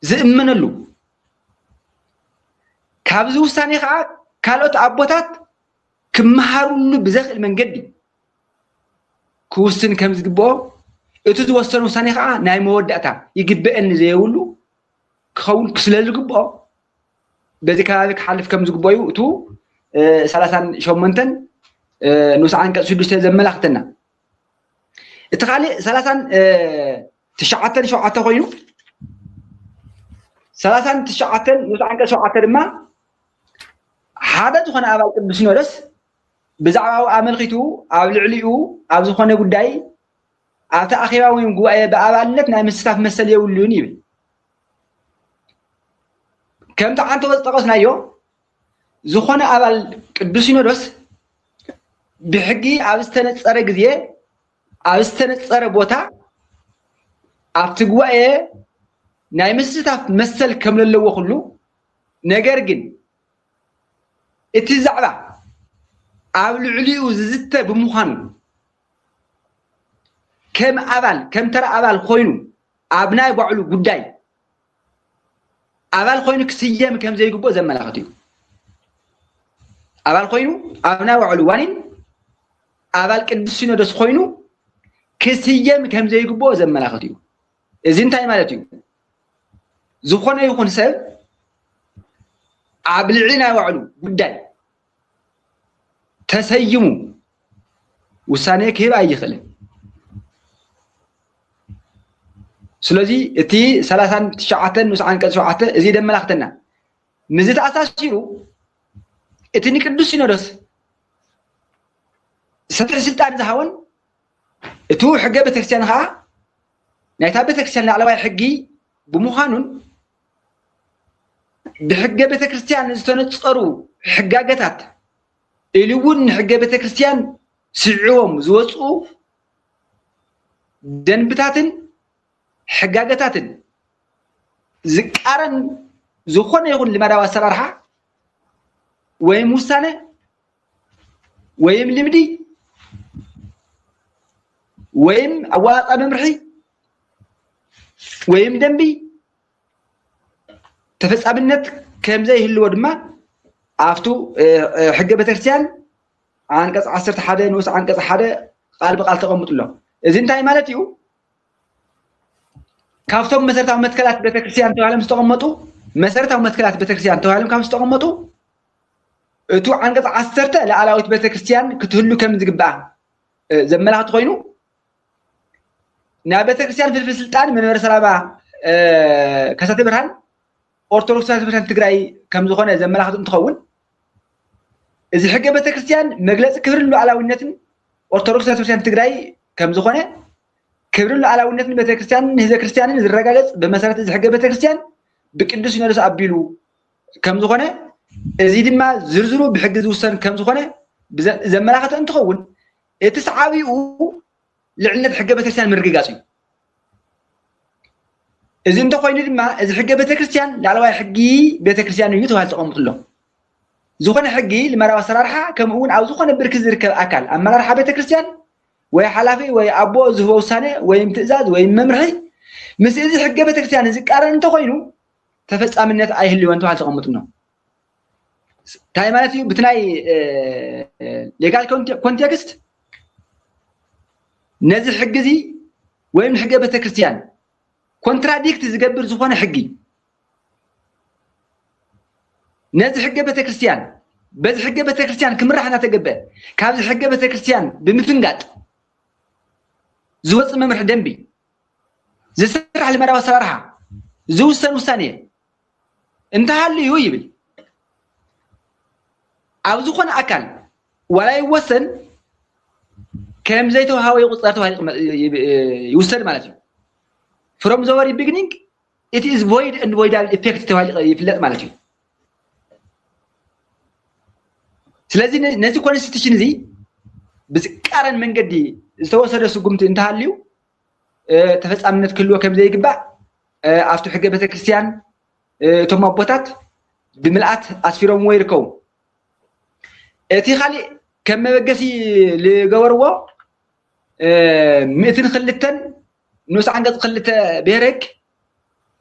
زئمنلو كابز وسانه خا كالوت ابوتات كمحارولو بزخل منقدي كوستن كم زغبو اتو توسن وسانه خا ناي موداتا يغبئن زيولو كون كسلزغبو بزي كابك حلف كم زغبويو اتو 38 نص عنقص 6 زملاختنا اتخالي 39 شعات خوينو 39 نص عنقص 7 دما حدا زخنا ابال قدس نورس بزعاو املخيتو اب لعليو اب زخنا غداي اب تاخيرا ويم غوايه بابالነት ናይ መስታፍ መሰል የውሉን ይብል ከምታ አንተ ወጣቀስናዮ ዝኮነ አባል ቅዱስ ሲኖዶስ ብሕጊ አብስተነጸረ ጊዜ አብስተነጸረ ቦታ ኣብቲ ጉባኤ ናይ መስታፍ መሰል ከምለለዎ ሁሉ ነገር ግን እቲ ዛዕባ ኣብ ልዕሊኡ ዝዝተ ብምዃኑ ከም ኣባል ከም ተራ ኣባል ኮይኑ ኣብ ናይ ባዕሉ ጉዳይ ኣባል ኮይኑ ክስየም ከም ዘይግቦ ዘመላኽት እዩ ኣባል ኮይኑ ኣብ ናይ ባዕሉ ዋኒን ኣባል ቅዱስ ሲኖዶስ ኮይኑ ክስየም ከም ዘይግቦ ዘመላኽት እዩ እዚ እንታይ ማለት እዩ ዝኾነ ይኹን ሰብ ኣብ ልዕሊ ናይ ባዕሉ ጉዳይ ተሰይሙ ውሳኔ ክህብ ኣይኽእልን ስለዚ እቲ 39 ንስ አንቀጽ 7 እዚ ደመላኽተና ምዝ ተኣሳሲሩ እቲ ንቅዱስ ሲኖዶስ ሰፍሕ ስልጣን ዝሃወን እቲ ሕገ ቤተክርስቲያን ኸዓ ናይታ ቤተክርስቲያን ላዕለዋይ ሕጊ ብምዃኑን ብሕገ ቤተክርስቲያን ዝተነፀሩ ሕጋገታት ኢሉ እውን ሕገ ቤተክርስቲያን ስዕዎም ዝወፁ ደንብታትን ሕጋገታትን ዝቃረን ዝኾነ ይኹን ልማዳዊ ኣሰራርሓ ወይም ውሳነ ወይም ልምዲ ወይም ኣዋጣ መምርሒ ويم دنبي تفصامنت كم زي هلو دما عفتو حق بترسيان عنقص 10 حدا نوس عنقص حدا قال بقال تقمط له اذا انتي مالتيو كافتم مسرتاو متكلات بتكريستيان توالم استقمطوا مسرتاو متكلات بتكريستيان توالم كم استقمطوا اتو عنقص 10 لعلاوت بتكريستيان كتهلو كم زغبا زملات خوينو نا بتكريستيان في السلطان منبر سلامه كساتي برهان ኦርቶዶክስ ቤተክርስቲያን ትግራይ ከም ዝኾነ ዘመላኽቱ እንትኸውን እዚ ሕገ ቤተክርስቲያን መግለጽ ክብርን ሉዓላዊነትን ኦርቶዶክስ ቤተክርስቲያን ትግራይ ከም ዝኾነ ክብርን ሉዓላዊነትን ቤተክርስቲያንን ህዝበ ክርስቲያንን ዝረጋገጽ በመሰረት እዚ ሕገ ቤተክርስቲያን ብቅዱስ ሲኖዶስ አቢሉ ከም ዝኾነ እዚ ድማ ዝርዝሩ ብሕጊ ዝውሰን ከም ዝኾነ ዘመላኽቱ እንትኸውን እቲ ሰዓቢኡ ልዕልነት ሕገ ቤተክርስቲያን ምርግጋጽ እዩ إذا أنت خويني ما إذا حق بيتكريستيان لعلوا حقي بيتكريستيان يوتو هالتقوم له زخون حقي لما رأى سرارها كم هون أو زخون بركز ذكر أكل أما رأى بيتكريستيان ويا حلافي ويا أبو زهو سنة ويا امتزاز ويا ممرحي مس إذا حق بيتكريستيان إذا كارن أنت خوينو تفس أمنيت أيه اللي وانتو هالتقوم له تاي مالتي بتناي لقال كونتكست نزل حق زي وين حق بيتكريستيان كونتراديكت زقبر زخونه حقي نازل حق بيتكريستيان بز حق بيتكريستيان كم راح نتقبل كابز حق بيتكريستيان بمفنقات زوص ممرح دنبي زسرح المرا وسرارها زوسن وثانيه انت هاللي يويبل او زخون اكل ولا يوسن كم زيتو هاو يقصرتو يوسن معناته from the very beginning it is void and voidal effect يفلق معناته ስለዚህ ነዚህ ኮንስቲቱሽን እዚ ብዝቃረን መንገዲ ዝተወሰደ ስጉምቲ እንተሃልዩ ተፈጻምነት ክልዎ ከም ዘይግባእ ኣብቲ ሕገ ቤተክርስትያን እቶም ኣቦታት ብምልኣት ኣስፊሮም ይርከቡ እቲ ካልእ ከም መበገሲ ዝገበርዎ 102 نوس عنقص قلت بيرك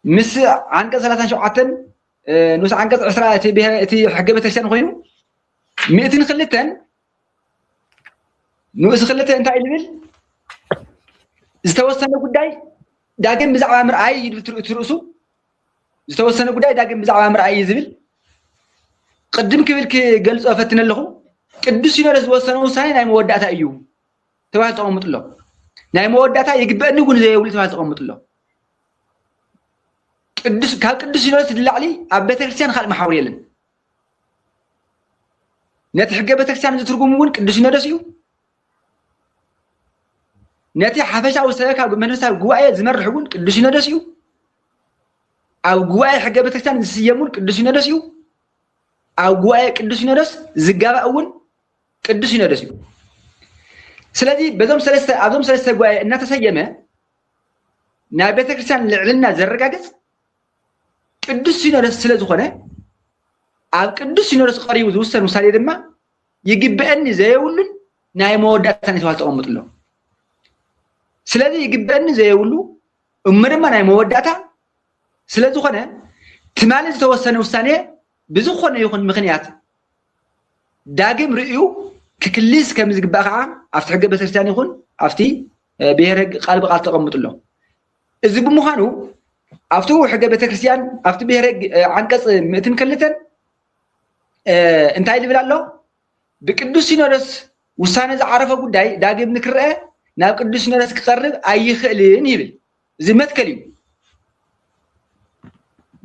مس عنقص 37 نوس عنقص 10 تي حق بتكسان خوينو 102 نوس خلته انت يلبل ዝተወሰነ ጉዳይ ዳግም ብዛዕባ ምርኣይ ትርእሱ ዝተወሰነ ጉዳይ ዳግም ብዛዕባ ምርኣይ ዝብል ቅድም ክብል ክገልጾ ፈትነለኹ ቅዱስ ሲኖዶስ ዝወሰነ ውሳኔ ናይ መወዳእታ እዩ ተባሂሉ ተቐምጥሎ ናይ መወዳእታ ይግበአኒ ጉን ዘይብሉ ተባሂሉ ተቐምጥሎ ቅዱስ ካብ ቅዱስ ሲኖዶስ ዝላዕሊ ኣብ ቤተክርስትያን ካልእ ማሕበር የለን ነቲ ሕገ ቤተክርስትያን ዝትርጉም እውን ቅዱስ ሲኖዶስ እዩ ነቲ ሓፈሻዊ ሰበካ መንፈሳዊ ጉባኤ ዝመርሕ እውን ቅዱስ ሲኖዶስ እዩ ኣብ ጉባኤ ሕገ ቤተክርስትያን ዝስየም እውን ቅዱስ ሲኖዶስ እዩ ኣብ ጉባኤ ቅዱስ ሲኖዶስ ዝጋባእ እውን ቅዱስ ሲኖዶስ እዩ ስለዚህ ኣብዞም ሰለስተ ጉባኤ እናተሰየመ ናይ ቤተክርስትያን ልዕልና ዘረጋግፅ ቅዱስ ሲኖዶስ ስለ ዝኾነ ኣብ ቅዱስ ሲኖዶስ ቀሪቡ ዝውሰን ውሳኔ ድማ ይግበአኒ ዘየብሉን ናይ መወዳእታ ተባሂሉ ተቐምጥሎ ስለዚህ ይግበአኒ ዘየብሉ እሞ ድማ ናይ መወዳእታ ስለ ዝኾነ ትማሊ ዝተወሰነ ውሳኔ ብዝኾነ ይኹን ምክንያት ዳግም ርእዩ ክክልስ ከም ዝግባእ ከዓ ኣብቲ ሕገ ቤተክርስትያን ይኹን ኣብቲ ብሄር ቃል ብቃል ተቐምጥሎ እዚ ብምዃኑ ኣብቲ ሕገ ቤተክርስትያን ኣብቲ ብሄር ዓንቀጽ 102 እንታይ ዝብል ኣሎ ብቅዱስ ሲኖዶስ ውሳኔ ዝዓረፈ ጉዳይ ዳግም ንክርአ ናብ ቅዱስ ሲኖዶስ ክቐርብ ኣይኽእልን ይብል እዚ መትከል እዩ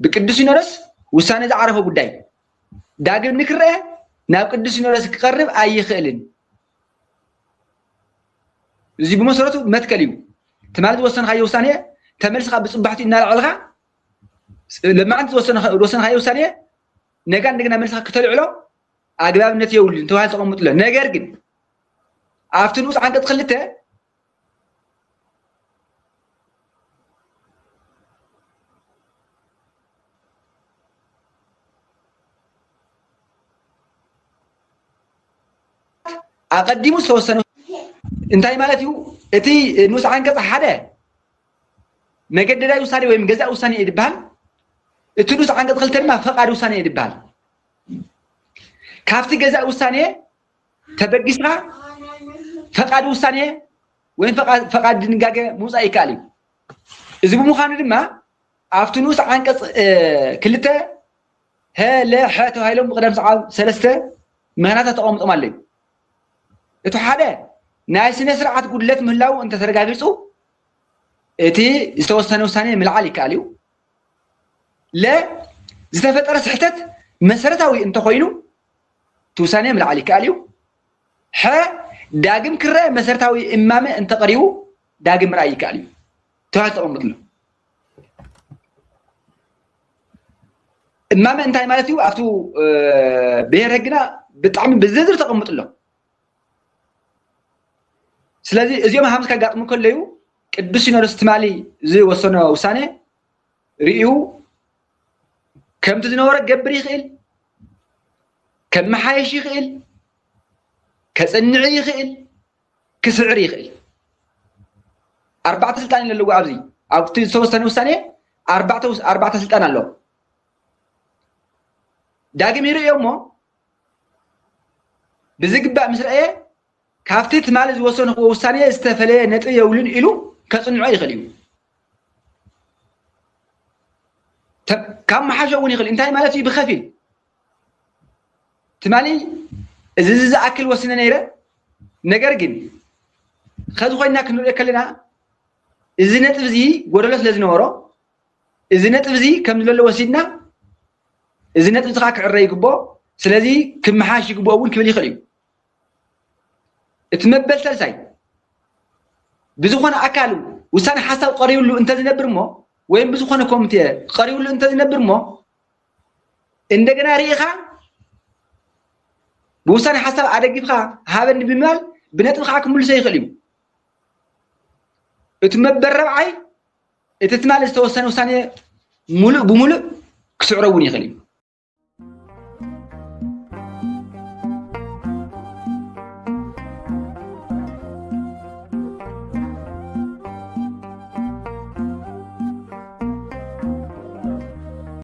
بقدس ሲኖዶስ ውሳኔ ዝዓረፈ ጉዳይ ዳግም ንክርአ ናብ ቅዱስ ሲኖዶስ ክቀርብ ኣይኽእልን እዚ ብመሰረቱ መትከል እዩ ተማልት ወሰንካዮ ውሳኔ ተመልስካ ብጽባሕቲ እናልዕልካ ለማዓንት ወሰንካዮ ውሳኔ ነገ እንደገና መልስካ ከተልዕሎ ኣግባብነት የውልን ተባሂሉ ተቐምጥሎ ነገር ግን ኣብቲ ንዑስ ዓንቀጽ 2 أقدموا سوسن انتهي مالتيو اتي نوس عنقص حدا مجددا وساني ويم جزاء وساني يدبال التدوس عن قد خلتنا ما فقاد وساني يدبال كافت جزاء وساني تبقيسها فقاد وساني وين فقاد دنجاجة موسى يكالي إذا بمخانة ما أفتنوس عن قد كلته هلا حياته هاي لهم قدام ساعة ثلاثة مهنات تقوم تمالي إتو حدا ناس نسرعة تقول لك مهلاو أنت ترجع بيسو إتي استوصلنا وساني من العالي كاليو لا زتفترة صحتت مسرتاوي أنت خوينو توساني من العالي كاليو ح داقم كره مسرتاوي إمامة أنت قريو داقم رأي كاليو تعال تقوم مثله إمامة أنت مالتيو أفتو بيرهجنا بتعمل بزدر تقوم مثله سلازي إزيوم هامس كقاط مكليو قدس ينورس تمالي زي وصلنا وسانة ريو كم تزنورك جبر يخيل كم محايش يخيل كسنعي يخيل كسعر يخيل 4 سلطان اللي لو عبزي أو توصلنا وسانة 4 سلطان الله داقم يري يومه بزقبا مسرعيه كافتي تمال زوسون وسانيه استفله نطي يولن إلو كصنعوا يخليو كم حاجه وني يخلي انتي مالتي بخفيل تمالي إذا أكل وسنة نيرة نجرجن خذوا خينا كنور يكلنا إذا نتفزي قرلت لازم ورا إذا نتفزي كم لولا وسيدنا إذا نتفزي خاك عريق بو سلذي كم حاجة يقبو أول كبلي خليو اتمبل تلساي بزخنا أكلوا وسان حسب قريب له أنت تنبر مو وين بزخنا كومتي قريب له أنت تنبر مو عندنا ريخا بوسان حسب عدد جبخا هذا النبي مال بنات الخاك كل شيء خليو اتمبل ربعي اتتمال استوسن وسان ملء بملء كسعروني خليو